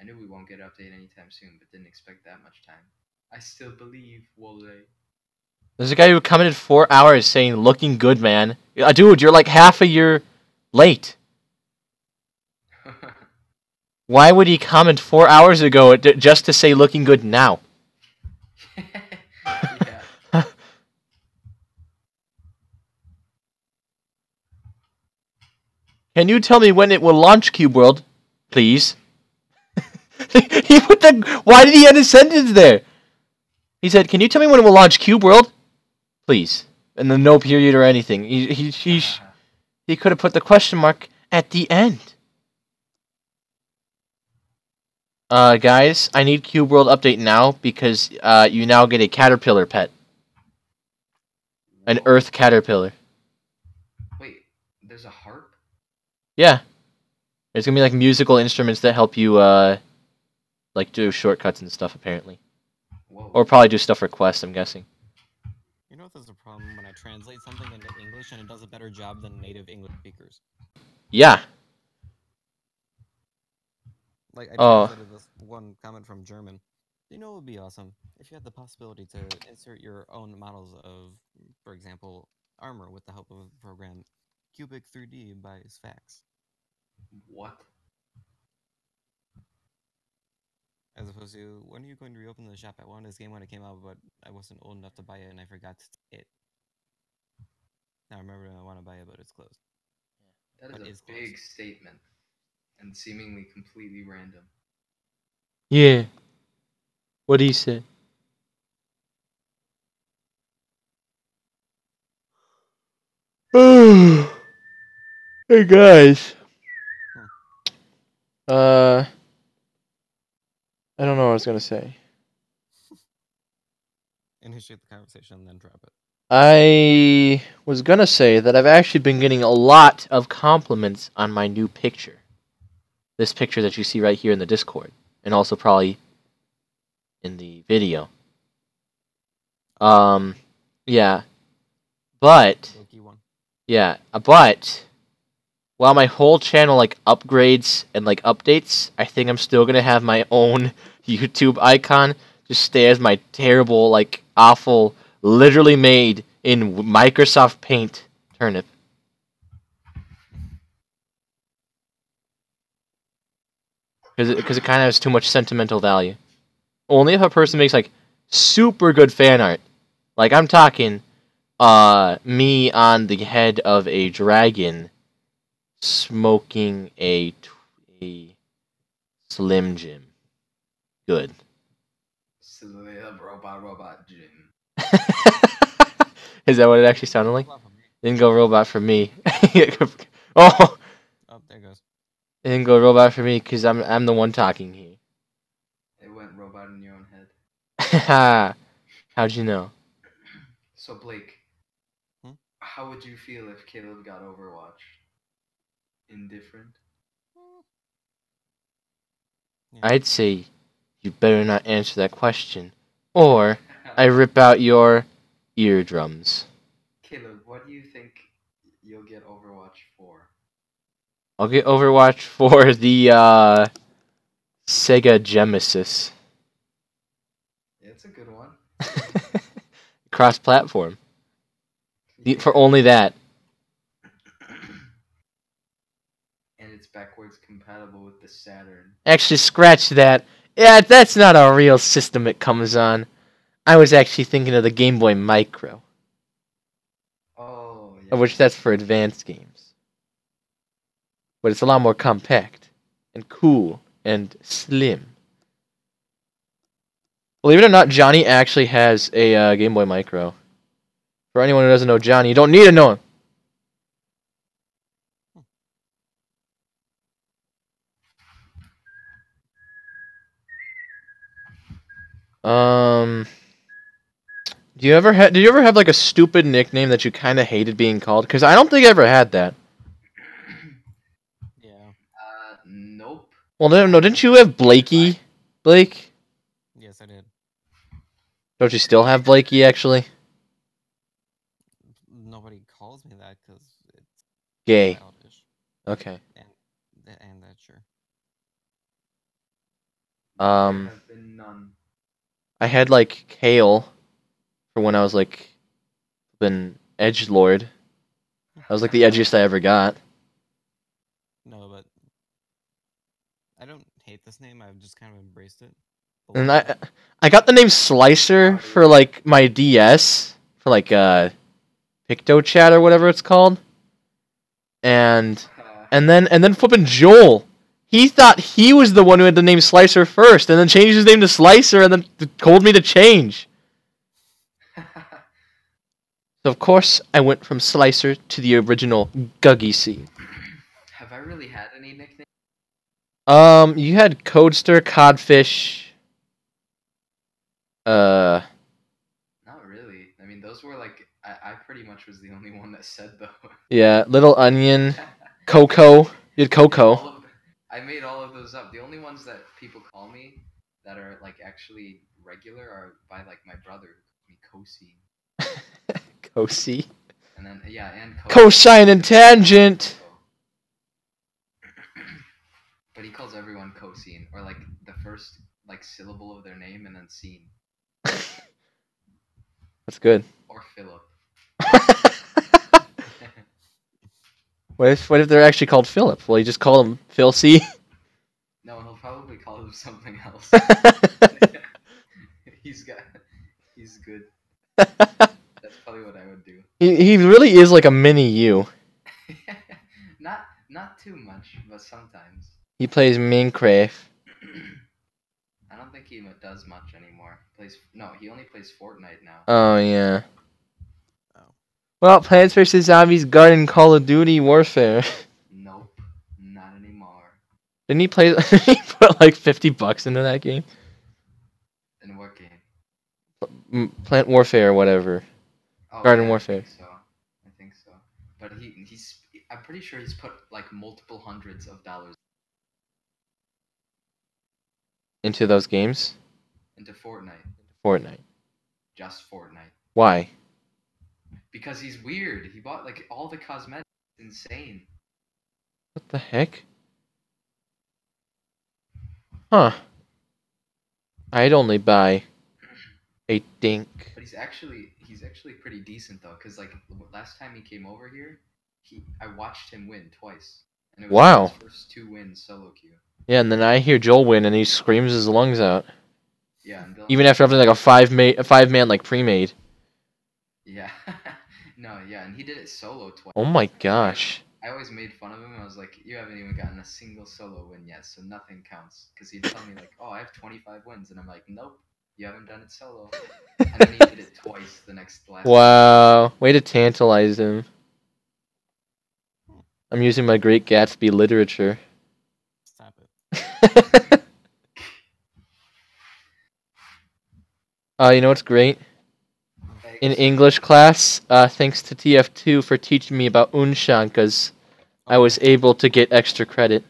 I knew we won't get an update anytime soon, but didn't expect that much time. I still believe, Wole. There's a guy who commented 4 hours saying, looking good, man. Dude, you're like half a year late. Why would he comment 4 hours ago just to say looking good now? Yeah. Can you tell me when it will launch, Cube World? Please. Why did he end his sentence there? He said, can you tell me when it will launch, Cube World? Please. And then no period or anything. He could have put the question mark at the end. Guys, I need Cube World update now because you now get a caterpillar pet. An earth caterpillar. Wait, there's a harp? Yeah. There's gonna be like musical instruments that help you like do shortcuts and stuff apparently. Whoa. Or probably do stuff for quests, I'm guessing. You know if there's a problem when I translate something into English and it does a better job than native English speakers? Yeah. Like, I Oh. translated this one comment from German. You know it would be awesome if you had the possibility to insert your own models of, for example, armor with the help of a program Cubic 3D by Sfax. What? As opposed to, when are you going to reopen the shop? I wanted this game when it came out, but I wasn't old enough to buy it and I forgot it. Now I remember I want to buy it, but it's closed. That But is it's a big closed. statement. And seemingly completely random. Yeah. What he said. Hey guys. I don't know what I was gonna say. Initiate the conversation and then drop it. I was gonna say that I've actually been getting a lot of compliments on my new picture. This picture that you see right here in the Discord, and also probably in the video. Yeah. But Loki one. yeah, but while my whole channel like upgrades and like updates, I think I'm still gonna have my own YouTube icon just stay as my terrible, like awful, literally made in Microsoft Paint Turnip. Because it kind of has too much sentimental value. Only if a person makes like super good fan art. Like I'm talking me on the head of a dragon smoking a Slim Jim. Good. Slim robot Jim. Is that what it actually sounded like? Robot for me. Didn't go robot for me. Oh, Oh, there it goes. it didn't go robot for me because I'm the one talking here. It went robot in your own head. How'd you know? So Blake, how would you feel if Caleb got Overwatch? Indifferent? Yeah. I'd say you better not answer that question, or I rip out your eardrums. Caleb, what do you think you'll get Overwatch for? I'll get Overwatch for the Sega Genesis. Yeah, it's a good one. Cross-platform. Yeah. For only that. And it's backwards compatible with the Saturn. Actually, scratch that. Yeah, that's not a real system it comes on. I was actually thinking of the Game Boy Micro. Oh, yeah. Of which that's for advanced games. But it's a lot more compact. And cool. And slim. Believe it or not, Johnny actually has a Game Boy Micro. For anyone who doesn't know Johnny, you don't need to know him. Did you ever have like a stupid nickname that you kind of hated being called? Because I don't think I ever had that. Yeah. Nope. Well, no, didn't you have Blakey? Blake? Yes, I did. Don't you still have Blakey, actually? Nobody calls me that because it's Gay. childish. Okay. And that's sure. There have been none. I had like Kale for when I was like been edgelord. That was like the edgiest I ever got. No, but I don't hate this name. I've just kind of embraced it. And I got the name Slicer for like my DS for like Picto Chat or whatever it's called. And then flipping Joel. He thought he was the one who had the name Slicer first, and then changed his name to Slicer, and then told me to change. So of course I went from Slicer to the original Guggy C. Have I really had any nicknames? You had Codester, Codfish. Not really. I mean, those were like I pretty much was the only one that said those. Yeah, Little Onion, Coco. You had Coco. I made all of those up. The only ones that people call me that are like actually regular are by like my brother who called me Cosine. Cosi. And then and Cosine and tangent. But he calls everyone Cosine, or like the first like syllable of their name and then scene. That's good. Or Philip. What if they're actually called Philip? Will you just call him Phil C? No, he'll probably call him something else. He's good. That's probably what I would do. He really is like a mini you. Not too much, but sometimes. He plays Minecraft. I don't think he does much anymore. He only plays Fortnite now. Oh yeah. Oh. Well, Plants vs Zombies Garden Call of Duty Warfare. Nope, not anymore. Didn't he play? He put like $50 into that game. In what game? Plant Warfare or whatever. Oh, Garden yeah, Warfare. I think so. But I'm pretty sure he's put like multiple hundreds of dollars Into those games. into Fortnite. Fortnite. Just Fortnite. Why? Because he's weird. He bought like all the cosmetics. Insane. What the heck? Huh. I'd only buy a dink. But he's actually pretty decent though, because like last time he came over here, I watched him win twice, and it was Wow. his first 2 wins solo queue. Yeah, and then I hear Joel win, and he screams his lungs out. Yeah, and Even after having like a five man like pre-made. Yeah, no, yeah, and he did it solo twice. Oh my gosh. I always made fun of him. I was like, "You haven't even gotten a single solo win yet, so nothing counts." Because he'd tell me like, "Oh, I have 25 wins," and I'm like, "Nope, you haven't done it solo." And then he did it twice the last. Wow. Way to tantalize him. I'm using my Great Gatsby literature. Stop it. You know what's great? In English class, thanks to TF2 for teaching me about Unshankas, I was able to get extra credit.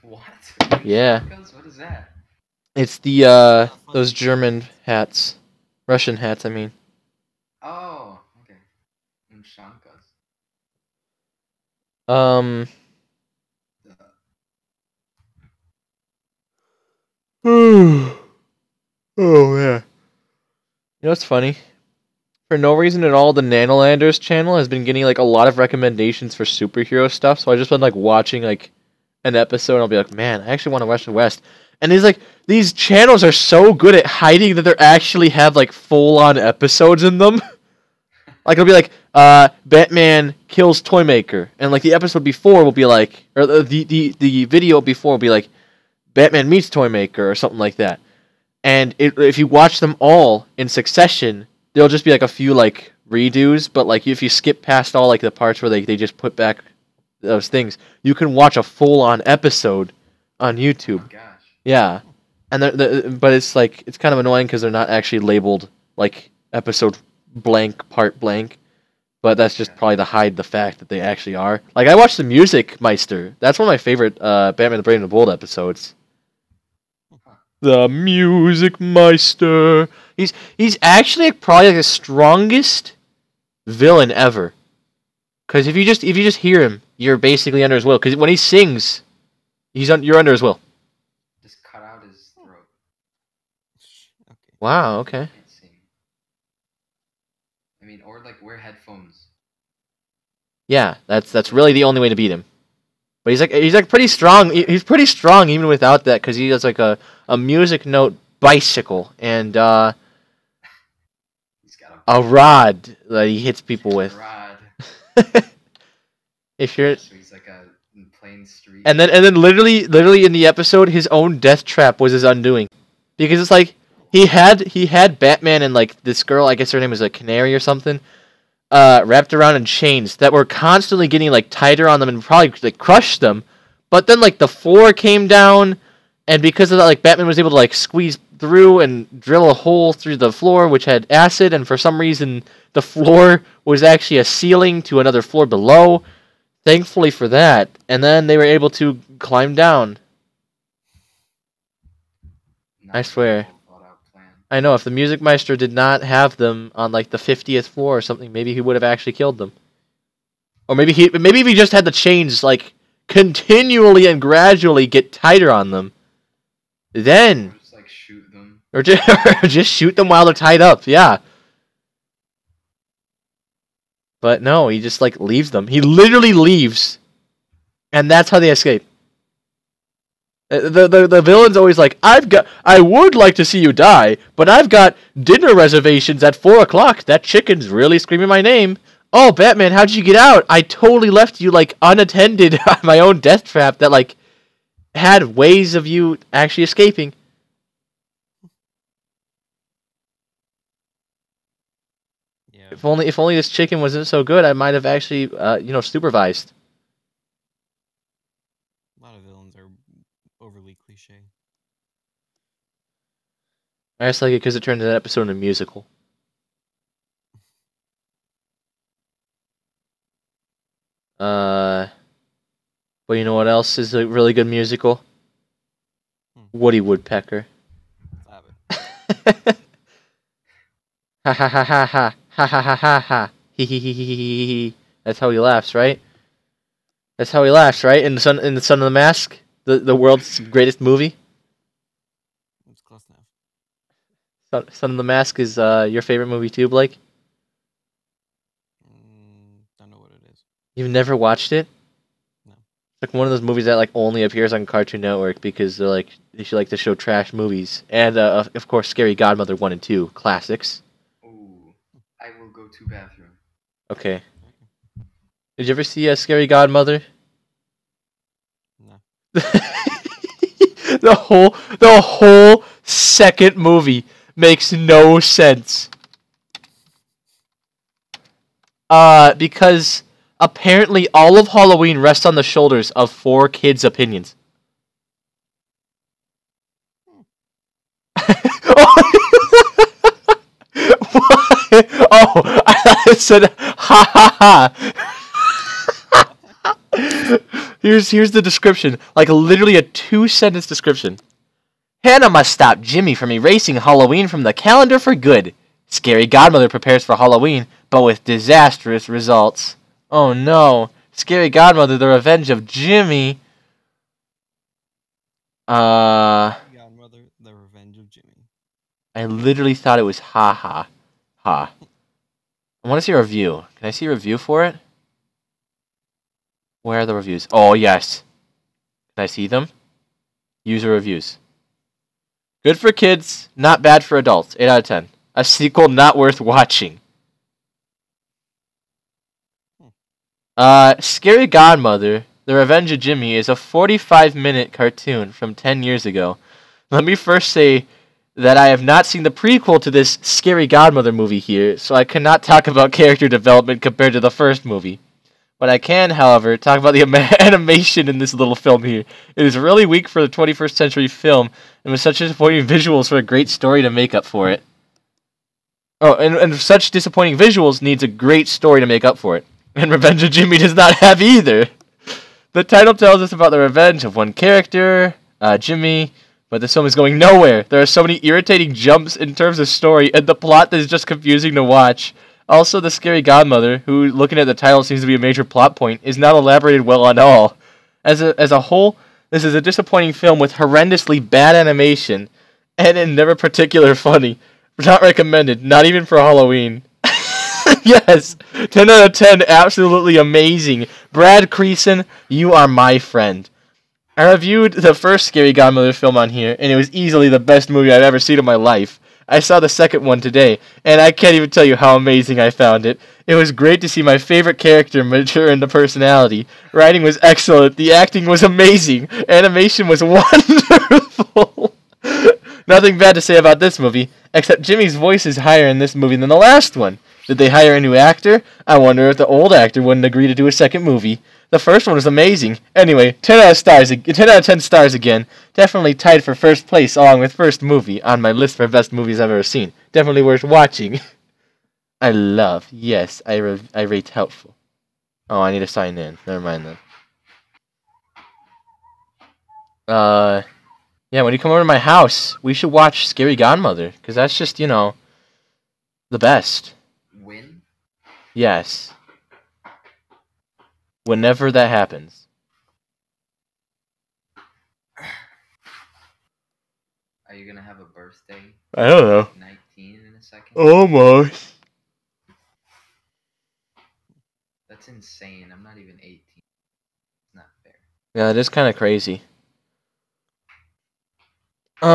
What? Yeah. What is that? It's the those German hats. Russian hats, I mean. Oh, okay. Unshankas. Oh yeah. You know what's funny? For no reason at all, the Nanolanders channel has been getting like a lot of recommendations for superhero stuff. So I just been like watching like an episode, and I'll be like, man, I actually want to watch the West. And these channels are so good at hiding that they actually have like full on episodes in them. Like it'll be like, Batman kills Toymaker, and like the episode before will be like, or the video before will be like, Batman meets Toymaker or something like that. and if you watch them all in succession, there'll just be like a few like redos, but like if you skip past all like the parts where they just put back those things, you can watch a full-on episode on YouTube. Oh gosh. Yeah, and but it's like it's kind of annoying because they're not actually labeled like episode blank part blank, but that's just probably to hide the fact that they actually are. Like I watched the Music Meister. That's one of my favorite Batman: The Brave and the Bold episodes. The Music Meister. He's actually probably like the strongest villain ever. Because if you just hear him, you're basically under his will. Because when he sings, you're under his will. Just cut out his throat. Okay. Wow. Okay. Can't sing. I mean, or like wear headphones. Yeah, that's really the only way to beat him. But he's like pretty strong. He's pretty strong even without that because he has like a music note bicycle and He's got a rod that he hits people with. rod. If you're So he's like a plain street. and then literally in the episode, his own death trap was his undoing, because it's like he had Batman and like this girl, I guess her name was like Canary or something, wrapped around in chains that were constantly getting like tighter on them and probably like crushed them. But then like the floor came down, and because of that, like Batman was able to like squeeze through and drill a hole through the floor, which had acid, and for some reason the floor was actually a ceiling to another floor below. Thankfully for that, and then they were able to climb down. Not I swear. a well-thought-out plan. I know, if the Music Meister did not have them on like the 50th floor or something, maybe he would have actually killed them. Or maybe if he just had the chains like continually and gradually get tighter on them, then Or just like shoot them. or just shoot them while they're tied up. Yeah. But no, he just like leaves them. He literally leaves, and that's how they escape. The villain's always like, I would like to see you die, but I've got dinner reservations at 4:00. That chicken's really screaming my name. Oh, Batman, how'd you get out? I totally left you like unattended on my own death trap that like had ways of you actually escaping. Yeah. If only this chicken wasn't so good, I might have actually supervised. A lot of villains are overly cliche. I just like it because it turned that episode into a musical. But you know what else is a really good musical? Woody Woodpecker. Stop it. Ha ha ha ha ha ha ha ha ha ha he he he he he he he. That's how he laughs, right? That's how he laughs, right? In the Son of the Mask, the world's greatest movie. It's close enough. Son of the Mask is your favorite movie too, Blake? Don't know what it is. You've never watched it? No. It's like one of those movies that like only appears on Cartoon Network because they should like to show trash movies. And of course, Scary Godmother 1 and 2, classics. Ooh, I will go to bathroom. Okay. Did you ever see Scary Godmother? No. The whole second movie makes no sense. Because apparently all of Halloween rests on the shoulders of 4 kids' opinions. What? Oh, I thought it said ha ha ha. Here's the description, like literally a 2-sentence description. Hannah must stop Jimmy from erasing Halloween from the calendar for good. Scary Godmother prepares for Halloween, but with disastrous results. Oh no. Scary Godmother, the revenge of Jimmy. Godmother, the Revenge of Jimmy. I literally thought it was ha ha ha. I want to see a review. Can I see a review for it? Where are the reviews? Oh, yes. Can I see them? User reviews. Good for kids, not bad for adults. 8 out of 10. A sequel not worth watching. Scary Godmother, The Revenge of Jimmy is a 45-minute cartoon from 10 years ago. Let me first say that I have not seen the prequel to this Scary Godmother movie here, so I cannot talk about character development compared to the first movie. But I can, however, talk about the animation in this little film here. It is really weak for the 21st century film, and with such disappointing visuals for a great story to make up for it. Oh, and such disappointing visuals needs a great story to make up for it. And Revenge of Jimmy does not have either. The title tells us about the revenge of one character, Jimmy, but this film is going nowhere. There are so many irritating jumps in terms of story, and the plot is just confusing to watch. Also, the Scary Godmother, who, looking at the title, seems to be a major plot point, is not elaborated well at all. As a whole, this is a disappointing film with horrendously bad animation, and never particular funny. Not recommended, not even for Halloween. Yes, 10 out of 10, absolutely amazing. Brad Creason, you are my friend. I reviewed the first Scary Godmother film on here, and it was easily the best movie I've ever seen in my life. I saw the second one today, and I can't even tell you how amazing I found it. It was great to see my favorite character mature into personality. Writing was excellent, the acting was amazing, animation was wonderful. Nothing bad to say about this movie, except Jimmy's voice is higher in this movie than the last one. Did they hire a new actor? I wonder if the old actor wouldn't agree to do a second movie. The first one was amazing. Anyway, 10 out of 10 stars again. Definitely tied for first place along with first movie on my list for best movies I've ever seen. Definitely worth watching. I love. Yes, I rate helpful. Oh, I need to sign in. Never mind then. Yeah, when you come over to my house, we should watch Scary Godmother, because that's just, the best. When? Yes. Whenever that happens. Are you gonna have a birthday? I don't know. 19 in a second? Almost. That's insane. I'm not even 18. It's not fair. Yeah, it is kind of crazy. You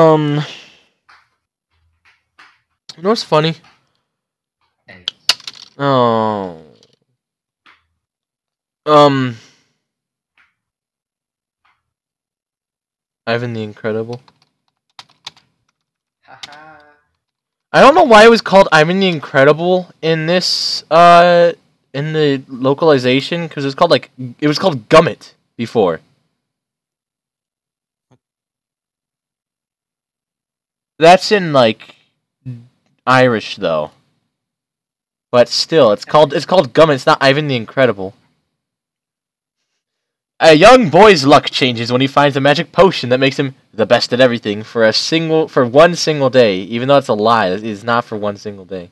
know what's funny? Eggs. Oh. Ivan the Incredible. Haha. I don't know why it was called Ivan the Incredible in this, in the localization, because it was called Gummit before. That's in, Irish, though. But still, it's called Gummit, it's not Ivan the Incredible. A young boy's luck changes when he finds a magic potion that makes him the best at everything for one single day. Even though it's a lie, it is not for one single day.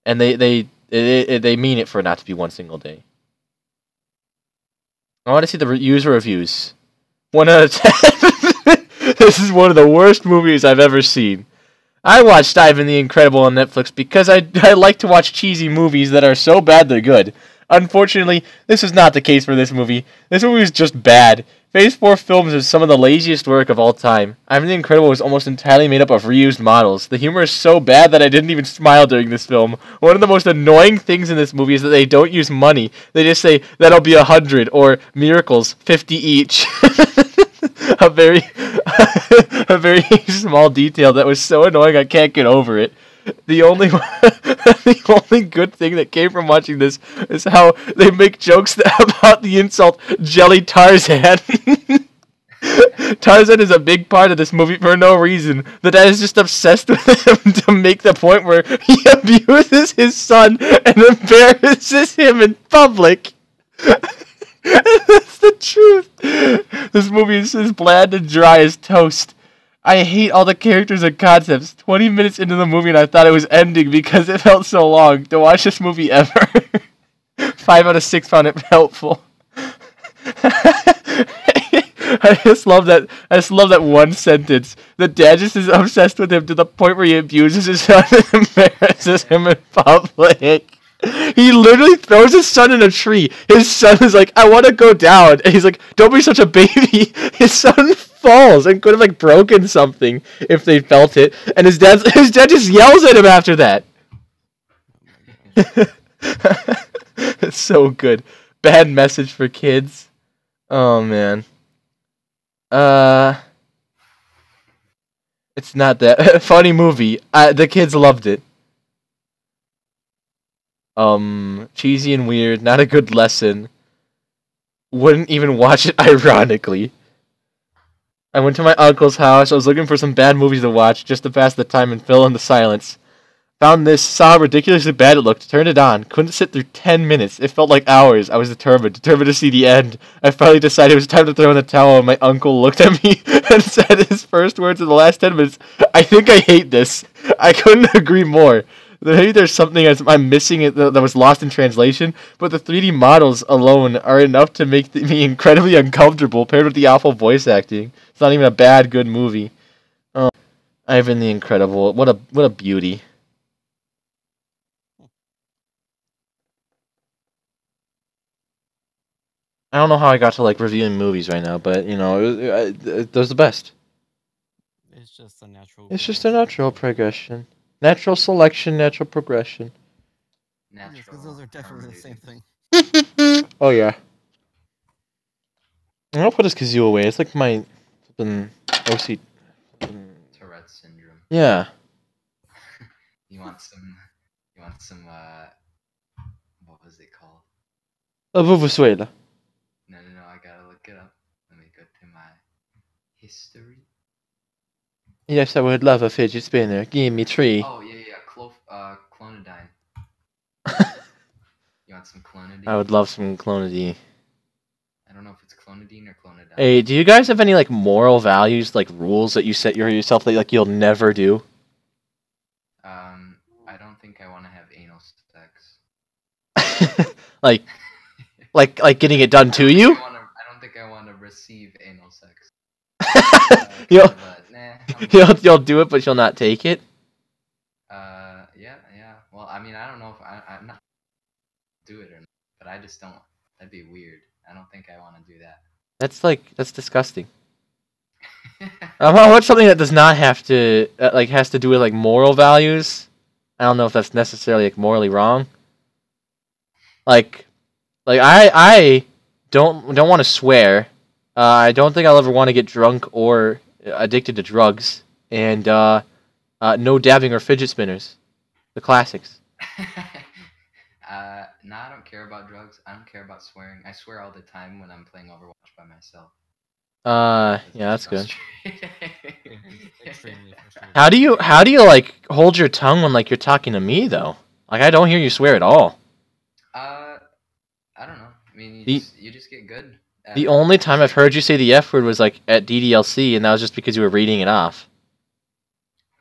And they mean it for it not to be one single day. I want to see the user reviews. 1 out of 10. This is one of the worst movies I've ever seen. I watched Ivan the Incredible on Netflix because I like to watch cheesy movies that are so bad they're good. Unfortunately, this was not the case for this movie. This movie was just bad. Phase 4 Films is some of the laziest work of all time. Ivan the Incredible was almost entirely made up of reused models. The humor is so bad that I didn't even smile during this film. One of the most annoying things in this movie is that they don't use money. They just say, that'll be 100, or miracles, 50 each. a very small detail that was so annoying I can't get over it. The only good thing that came from watching this is how they make jokes about the insult Jelly Tarzan. Tarzan is a big part of this movie for no reason. The dad is just obsessed with him to make the point where he abuses his son and embarrasses him in public. That's the truth. This movie is as bland and dry as toast. I hate all the characters and concepts. 20 minutes into the movie and I thought it was ending because it felt so long. To watch this movie ever. 5 out of 6 found it helpful. I just love that one sentence. The dad just is obsessed with him to the point where he abuses his son and embarrasses him in public. He literally throws his son in a tree. His son is like, I want to go down. And he's like, don't be such a baby. His son falls and could have broken something if they felt it. And his dad just yells at him after that. It's so good. Bad message for kids. Oh man. It's not that funny movie. The kids loved it. Cheesy and weird. Not a good lesson. Wouldn't even watch it ironically. I went to my uncle's house. I was looking for some bad movies to watch just to pass the time and fill in the silence. Found this, saw how ridiculously bad it looked, turned it on. Couldn't sit through 10 minutes. It felt like hours. I was determined to see the end. I finally decided it was time to throw in the towel, and my uncle looked at me and said his first words in the last 10 minutes, "I think I hate this." I couldn't agree more. Maybe there's something I'm missing that was lost in translation, but the 3D models alone are enough to make me incredibly uncomfortable paired with the awful voice acting. It's not even a bad, good movie. Oh, Ivan the Incredible. What a beauty. I don't know how I got to like reviewing movies right now, but you know, it was the best. It's just a natural. It's just a natural progression, natural selection, natural progression. Yes, because those are definitely the same thing. Oh yeah. I'll put this kazoo away. It's like my flippin' OC. Tourette's syndrome. Yeah. You want some? What was it called? A vuvuzuela. No, I gotta look it up. Let me go to my history. Yes, I would love a fidget spinner. Give me 3. Oh yeah. Clonidine. You want some clonidine? I would love some clonidine. I don't know if it's clonidine or clonidine. Hey, do you guys have any like moral values, like rules that you set yourself that like you'll never do? I don't think I want to have anal sex. like getting it done to you? I don't think I want to receive anal sex. You'll do it, but you'll not take it. Yeah. Well, I mean, I don't know if I'm not do it or not, but I just don't. That'd be weird. I don't think I want to do that. That's disgusting. I want something that does not have to has to do with like moral values. I don't know if that's necessarily like morally wrong. Like I don't want to swear. I don't think I'll ever want to get drunk or addicted to drugs. And no dabbing or fidget spinners, the classics. No, I don't care about drugs. I don't care about swearing. I swear all the time when I'm playing Overwatch by myself. Yeah, that's good. Extremely frustrating. How do you like hold your tongue when like you're talking to me though? Like I don't hear you swear at all. I don't know. I mean, you just get good. The only time I've heard you say the F word was like at DDLC, and that was just because you were reading it off.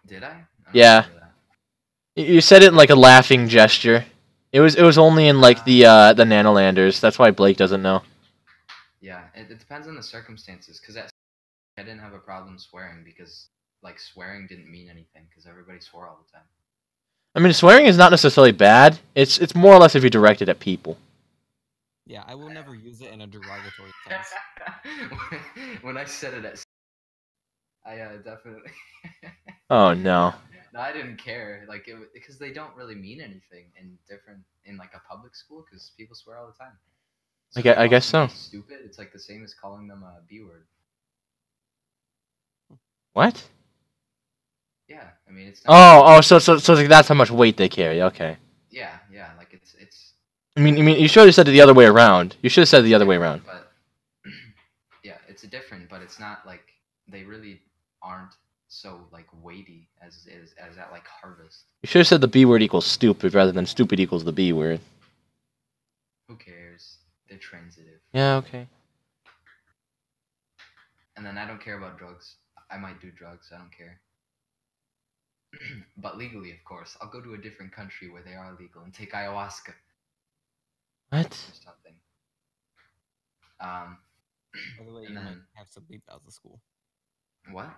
Did I? Yeah. You said it in like a laughing gesture. It was only in like the Nanolanders. That's why Blake doesn't know. Yeah, it depends on the circumstances. Because I didn't have a problem swearing because like swearing didn't mean anything because everybody swore all the time. I mean, swearing is not necessarily bad. It's more or less if you direct it at people. Yeah, I will never use it in a derogatory sense. When I said it at, I definitely. Oh no. No, I didn't care. Like because they don't really mean anything in like a public school because people swear all the time. So I guess so. Stupid. It's like the same as calling them a B word. What? Yeah, I mean it's. So like that's how much weight they carry. Okay. Yeah, like it's. I mean, you should have said it the other way around. You should have said it the other way around. But yeah, it's different, but it's not like they really aren't so like weighty as at like harvest. You should have said the B word equals stupid rather than stupid equals the B word. Who cares? They're transitive. Yeah, okay. And then I don't care about drugs. I might do drugs. I don't care. But legally, of course. I'll go to a different country where they are legal and take ayahuasca. What? Or something. By the way, you might have to leave out of school. What?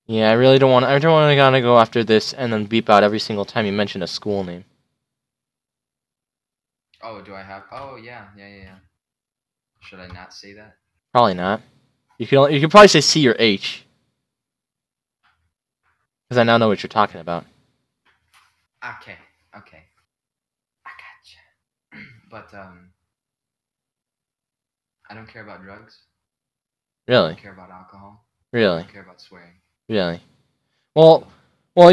Yeah, I really don't want. I don't want to gotta go after this and then beep out every single time you mention a school name. Oh, do I have? Oh, yeah. Should I not say that? Probably not. You can probably say C or H. Because I now know what you're talking about. Okay. I gotcha. But I don't care about drugs. Really? I don't care about alcohol. I Really? don't care about swearing. Really? Well,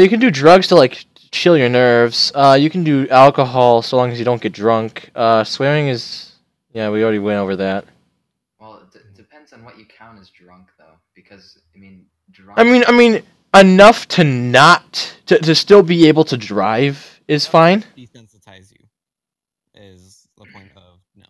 you can do drugs to like chill your nerves. You can do alcohol so long as you don't get drunk. Swearing is, yeah, we already went over that. Well, it depends on what you count as drunk, though, because I mean, drunk. I mean, enough to not to still be able to drive is fine. Desensitize you is the point of no.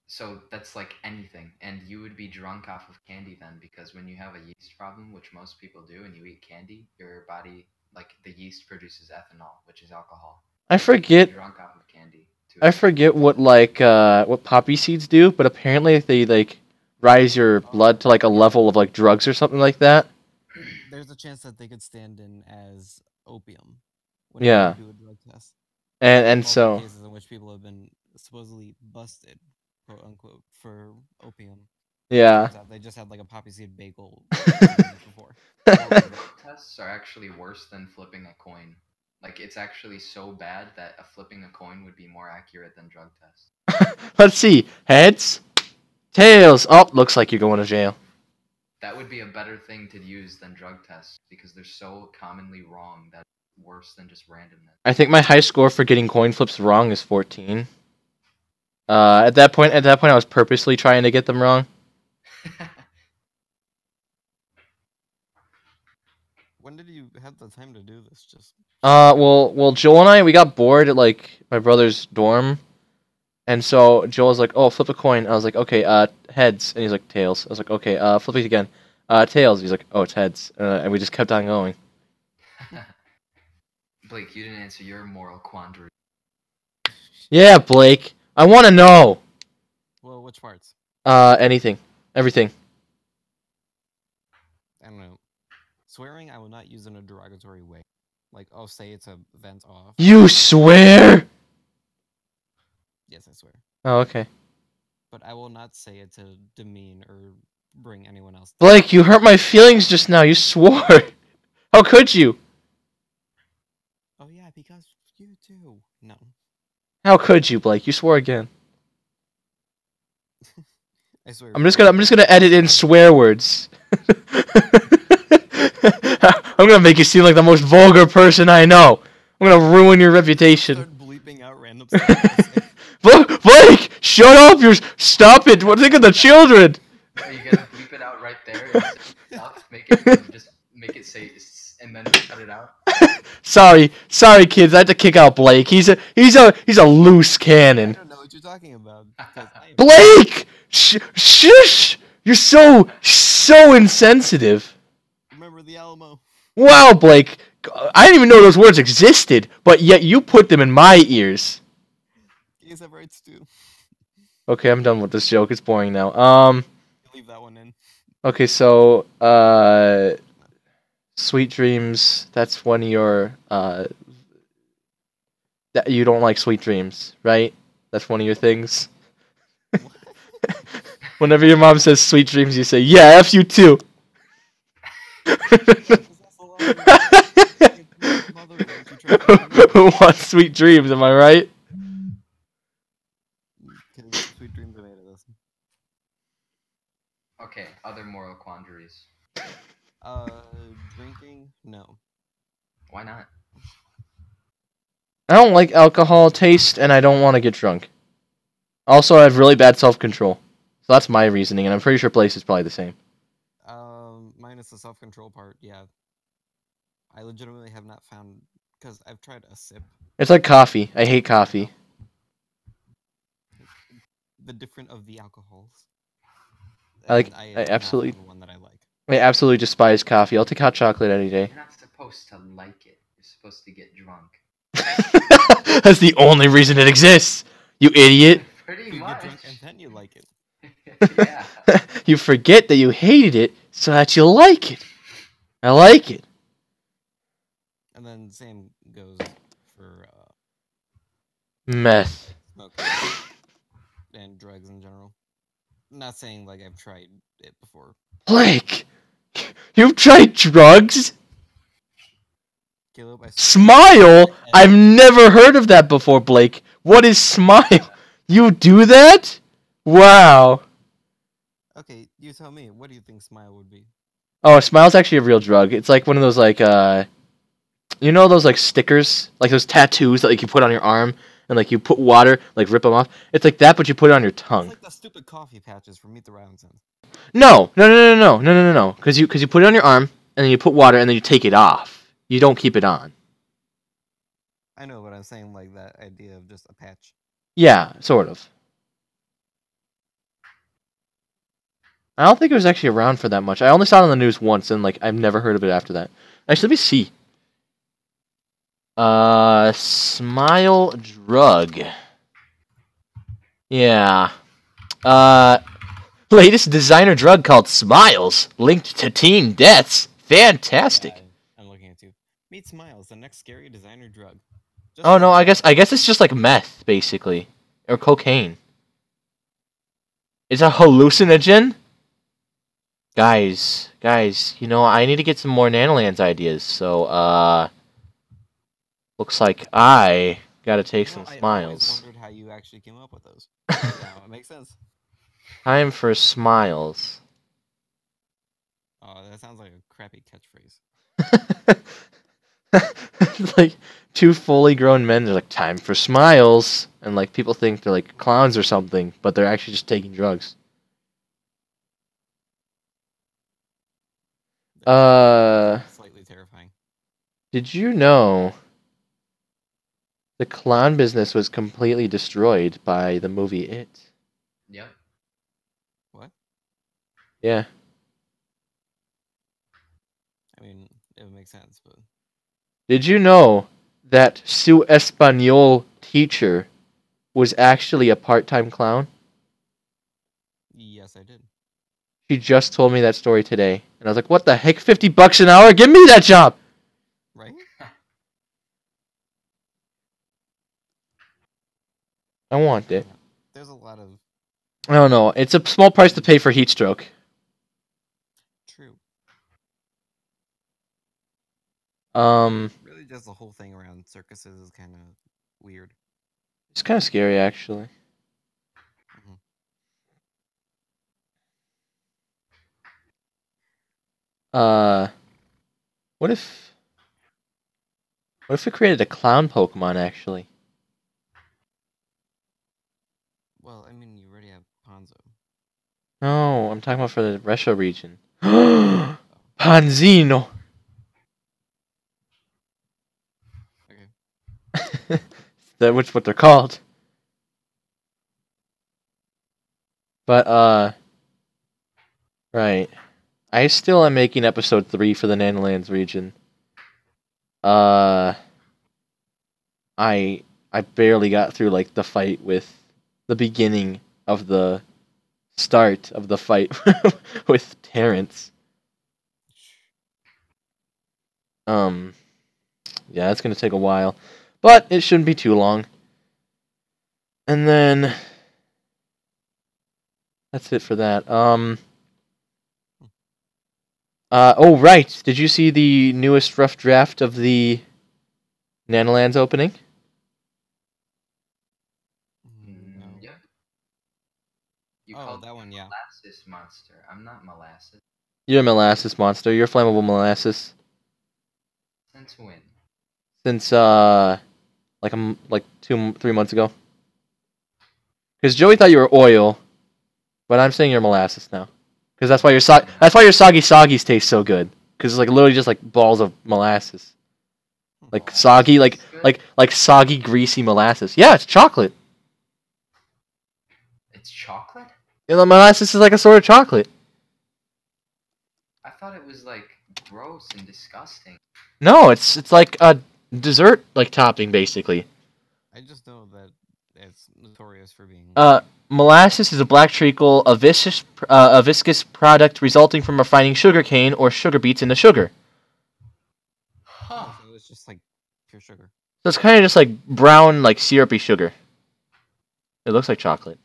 So that's like anything, and you would be drunk off of candy then, because when you have a yeast problem, which most people do, and you eat candy, your body, like the yeast produces ethanol, which is alcohol. I So you'd be forget. drunk off of candy. I forget what like what poppy seeds do, but apparently they like rise your blood to like a level of like drugs or something like that. There's a chance that they could stand in as opium. Yeah. You do a drug test. And Multiple so cases in which people have been supposedly busted, quote unquote, for opium. yeah. Turns out they just had like a poppy seed bagel before. Well, drug tests are actually worse than flipping a coin. Like, it's actually so bad that flipping a coin would be more accurate than drug tests. Let's see. Heads, tails. Oh, looks like you're going to jail. That would be a better thing to use than drug tests because they're so commonly wrong that it's worse than just randomness. I think my high score for getting coin flips wrong is 14. At that point, I was purposely trying to get them wrong. When did you have the time to do this? Just Well, Joel and I, we got bored at like my brother's dorm, and so Joel was like, "Oh, flip a coin." I was like, "Okay, heads," and he's like, "Tails." I was like, "Okay, flip it again, tails." He's like, "Oh, it's heads," and we just kept on going. Blake, you didn't answer your moral quandary. Yeah, Blake, I want to know. well, which parts? Anything, everything. I don't know. Swearing, I will not use in a derogatory way. Like, I'll say it to vent off. You swear? Yes, I swear. Oh, okay. But I will not say it to demean or bring anyone else. Blake, you hurt my feelings just now. You swore. How could you? Oh yeah, because you too. No. How could you, Blake? You swore again. I swear. I'm just gonna edit in swear words. I'm gonna make you seem like the most vulgar person I know. I'm gonna ruin your reputation. Start bleeping out random stuff. Blake, shut up! Stop it! What think of the children? Are you gonna bleep it out right there? And just make it say, and then cut it out. Sorry, kids. I had to kick out Blake. He's a loose cannon. I don't know what you're talking about. Blake, shush! You're so insensitive. Remember the Alamo? Wow, Blake. I didn't even know those words existed, but yet you put them in my ears. Gays have rights too. Okay, I'm done with this joke. It's boring now. Leave that one in. Okay, so Sweet Dreams, that's one of your that you don't like Sweet Dreams, right? That's one of your things. Whenever your mom says Sweet Dreams, you say, "Yeah, F you too." Who wants sweet dreams? Am I right? Sweet dreams are made of this. Okay, other moral quandaries. Drinking? No. Why not? I don't like alcohol taste, and I don't want to get drunk. Also, I have really bad self-control. So that's my reasoning, and I'm pretty sure Blaze is probably the same. Minus the self-control part, yeah. I legitimately have not found... Because I've tried a sip. It's like coffee. I hate coffee. The different of the alcohols. I absolutely... The one that I like. I absolutely despise coffee. I'll take hot chocolate any day. You're not supposed to like it. You're supposed to get drunk. That's the only reason it exists. You idiot. Pretty You much. get drunk and then you like it. Yeah. You forget that you hated it so that you like it. I like it. And then same goes for Meth. smoking and drugs in general. Not saying like I've tried it before. Blake, you've tried drugs? Caleb, I swear. Smile? I've never heard of that before, Blake. What is smile? You do that? Wow. Okay, you tell me. What do you think smile would be? Oh, Smile's actually a real drug. It's like one of those like you know those like stickers, like those tattoos that like you put on your arm and like you put water, like rip them off. It's like that, but you put it on your It's tongue. like the stupid coffee patches from Meet the Robinsons. No. Because you put it on your arm and then you put water and then you take it off. You don't keep it on. I know, but I'm saying like that idea of just a patch. Yeah, sort of. I don't think it was actually around for that much. I only saw it on the news once, and like I've never heard of it after that. Actually, let me see. Smile drug. Yeah. Latest designer drug called Smiles, linked to teen deaths. Fantastic. Yeah, I'm looking at you. Meet Smiles, the next scary designer drug. Just Oh no, like I guess it's just like meth, basically, or cocaine. It's a hallucinogen. Guys, you know I need to get some more Nanolands ideas. So looks like I gotta take some I always Smiles. wondered how you actually came up with those. Now it makes sense. Time for Smiles. Oh, that sounds like a crappy catchphrase. It's like two fully grown men. They're like, time for Smiles, and like people think they're like clowns or something, but they're actually just taking drugs. Slightly terrifying. Did you know the clown business was completely destroyed by the movie It? Yep. What? Yeah. I mean, it would make sense, but Did you know that Su Espanol teacher was actually a part-time clown? yes, I did. She just told me that story today, and I was like, "What the heck? $50 an hour? Give me that job!" Right? I want it. Yeah. There's a lot of I don't know. It's a small price to pay for heat stroke. true. Really, just the whole thing around circuses is kind of weird. It's kind of scary actually. Mhm. Uh, what if we created a clown Pokemon actually? Well, I mean, you already have Ponzo. No, I'm talking about for the Retro region. Panzino. Okay. That's what they're called. But right. I still am making episode 3 for the Nanolands region. I barely got through like the fight with the beginning of the start of the fight with Terrence. Yeah, it's gonna take a while, but it shouldn't be too long. And then that's it for that. Oh right, did you see the newest rough draft of the Nanolands opening? No. Yep. You Oh, called that me one, a yeah. molasses monster. I'm not molasses. You're a molasses monster. You're flammable molasses. Since when? Since like 3 months ago. Because Joey thought you were oil, but I'm saying you're molasses now. Because that's why your soggy soggies taste so good. Because it's like literally just like balls of molasses, like Molasses soggy, is good? like soggy, greasy molasses. Yeah, it's chocolate. It's chocolate? You know, molasses is like a sort of chocolate. I thought it was like gross and disgusting. No, it's like a dessert like topping basically. I just know that it's notorious for being. Molasses is a black treacle, a viscous product resulting from refining sugar cane or sugar beets into sugar. Huh. So it's just like pure sugar. So it's kind of just like brown, like syrupy sugar. It looks like chocolate.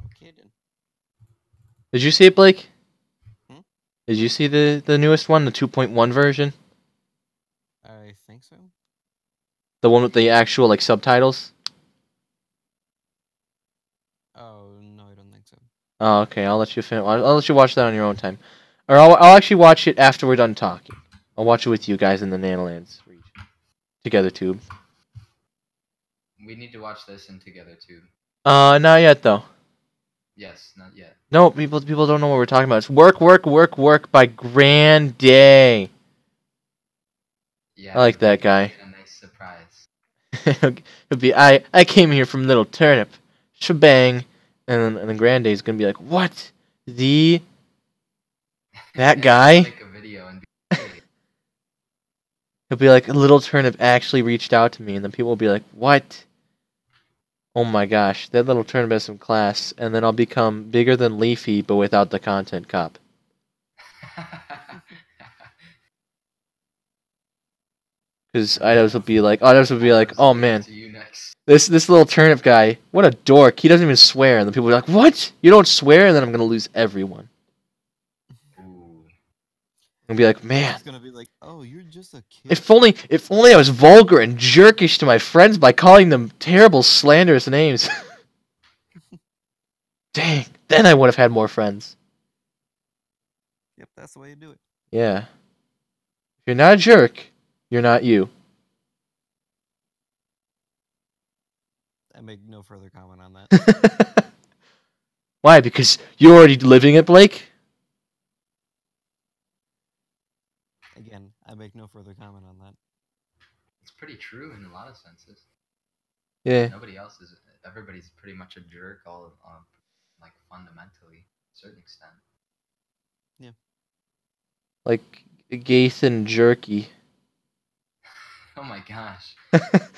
No kidding. Did you see it, Blake? Hmm? Did you see the newest one, the 2.1 version? I think so. The one with the actual like subtitles? Oh no, I don't think so. Oh, okay. I'll let you finish. I'll let you watch that on your own time, or I'll actually watch it after we're done talking. I'll watch it with you guys in the Nanolands region together, tube. We need to watch this in together too. Not yet though. Yes, not yet. No, people don't know what we're talking about. It's Work, Work, Work, Work by Grand Day. Yeah, I like but that guy. A nice surprise. It'll be I came here from Little Turnip, shebang, and then Grand Day's gonna be like, what? That And guy? he'll make a video and be hey. He'll be like, Little Turnip actually reached out to me, and then people will be like, what? Oh my gosh, that Little Turnip has some class, and then I'll become bigger than Leafy, but without the content cop. Because Idos will be like, oh man, To you next. this Little Turnip guy, what a dork. He doesn't even swear, and then people will be like, what? You don't swear? And then I'm gonna lose everyone. Ooh. And be like, man. It's gonna be like, oh, you're just a kid. If only I was vulgar and jerkish to my friends by calling them terrible, slanderous names. Dang, then I would have had more friends. Yep, that's the way you do it. Yeah. If you're not a jerk, you're not you. I make no further comment on that. Why? Because you're already living it, Blake? Again, I make no further comment on that. It's pretty true in a lot of senses. Yeah. Everybody's pretty much a jerk like fundamentally, to a certain extent. Yeah. Like Gathan Jerky. Oh my gosh. It's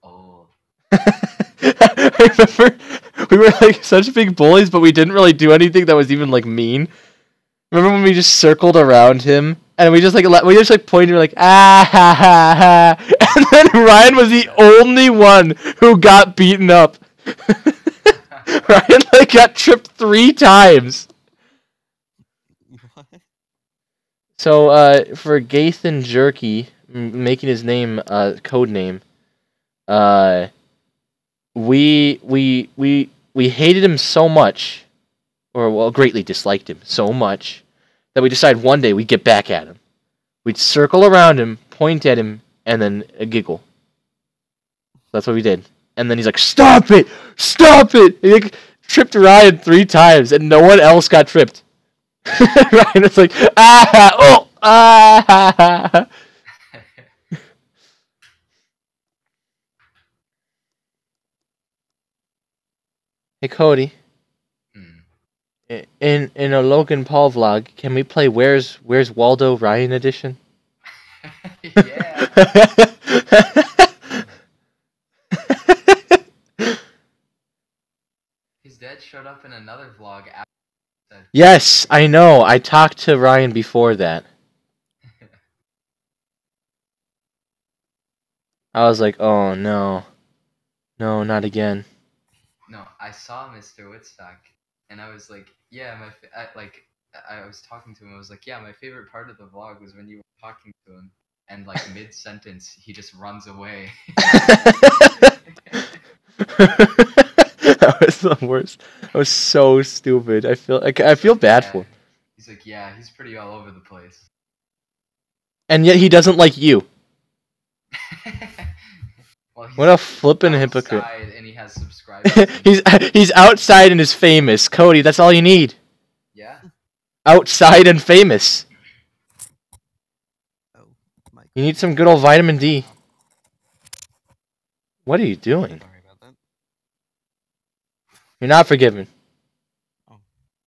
old. I remember we were like such big bullies, but we didn't really do anything that was even like mean. Remember when we just circled around him and we just pointed, like ah ha ha ha, and then Ryan was the only one who got beaten up. Ryan like got tripped 3 times. What? So for Gathan Jerky, making his name code name, we hated him so much, or well, greatly disliked him so much, that we decided one day we'd get back at him. We'd circle around him, point at him, and then giggle. That's what we did. And then he's like, "Stop it! Stop it!" He like, tripped Ryan 3 times, and no one else got tripped. Ryan was like, "Ah! Oh! Ah!" Hey Cody. In a Logan Paul vlog, can we play Where's Waldo Ryan edition? Yeah. His dad showed up in another vlog after. Yes, I know. I talked to Ryan before that. I was like, oh no. No, not again. No, I saw Mr. Woodstock, and I was like, yeah, I was talking to him. I was like, yeah, my favorite part of the vlog was when you were talking to him, and like mid-sentence, he just runs away. That was the worst. That was so stupid. I feel bad for him. He's like, yeah, he's pretty all over the place. And yet he doesn't like you. Well, What a flippin' hypocrite. And he has subscribers. He's outside and is famous. Cody, that's all you need. Yeah? Outside and famous. Oh, Mike. You need some good old vitamin D. What are you doing? Sorry about that. You're not forgiven.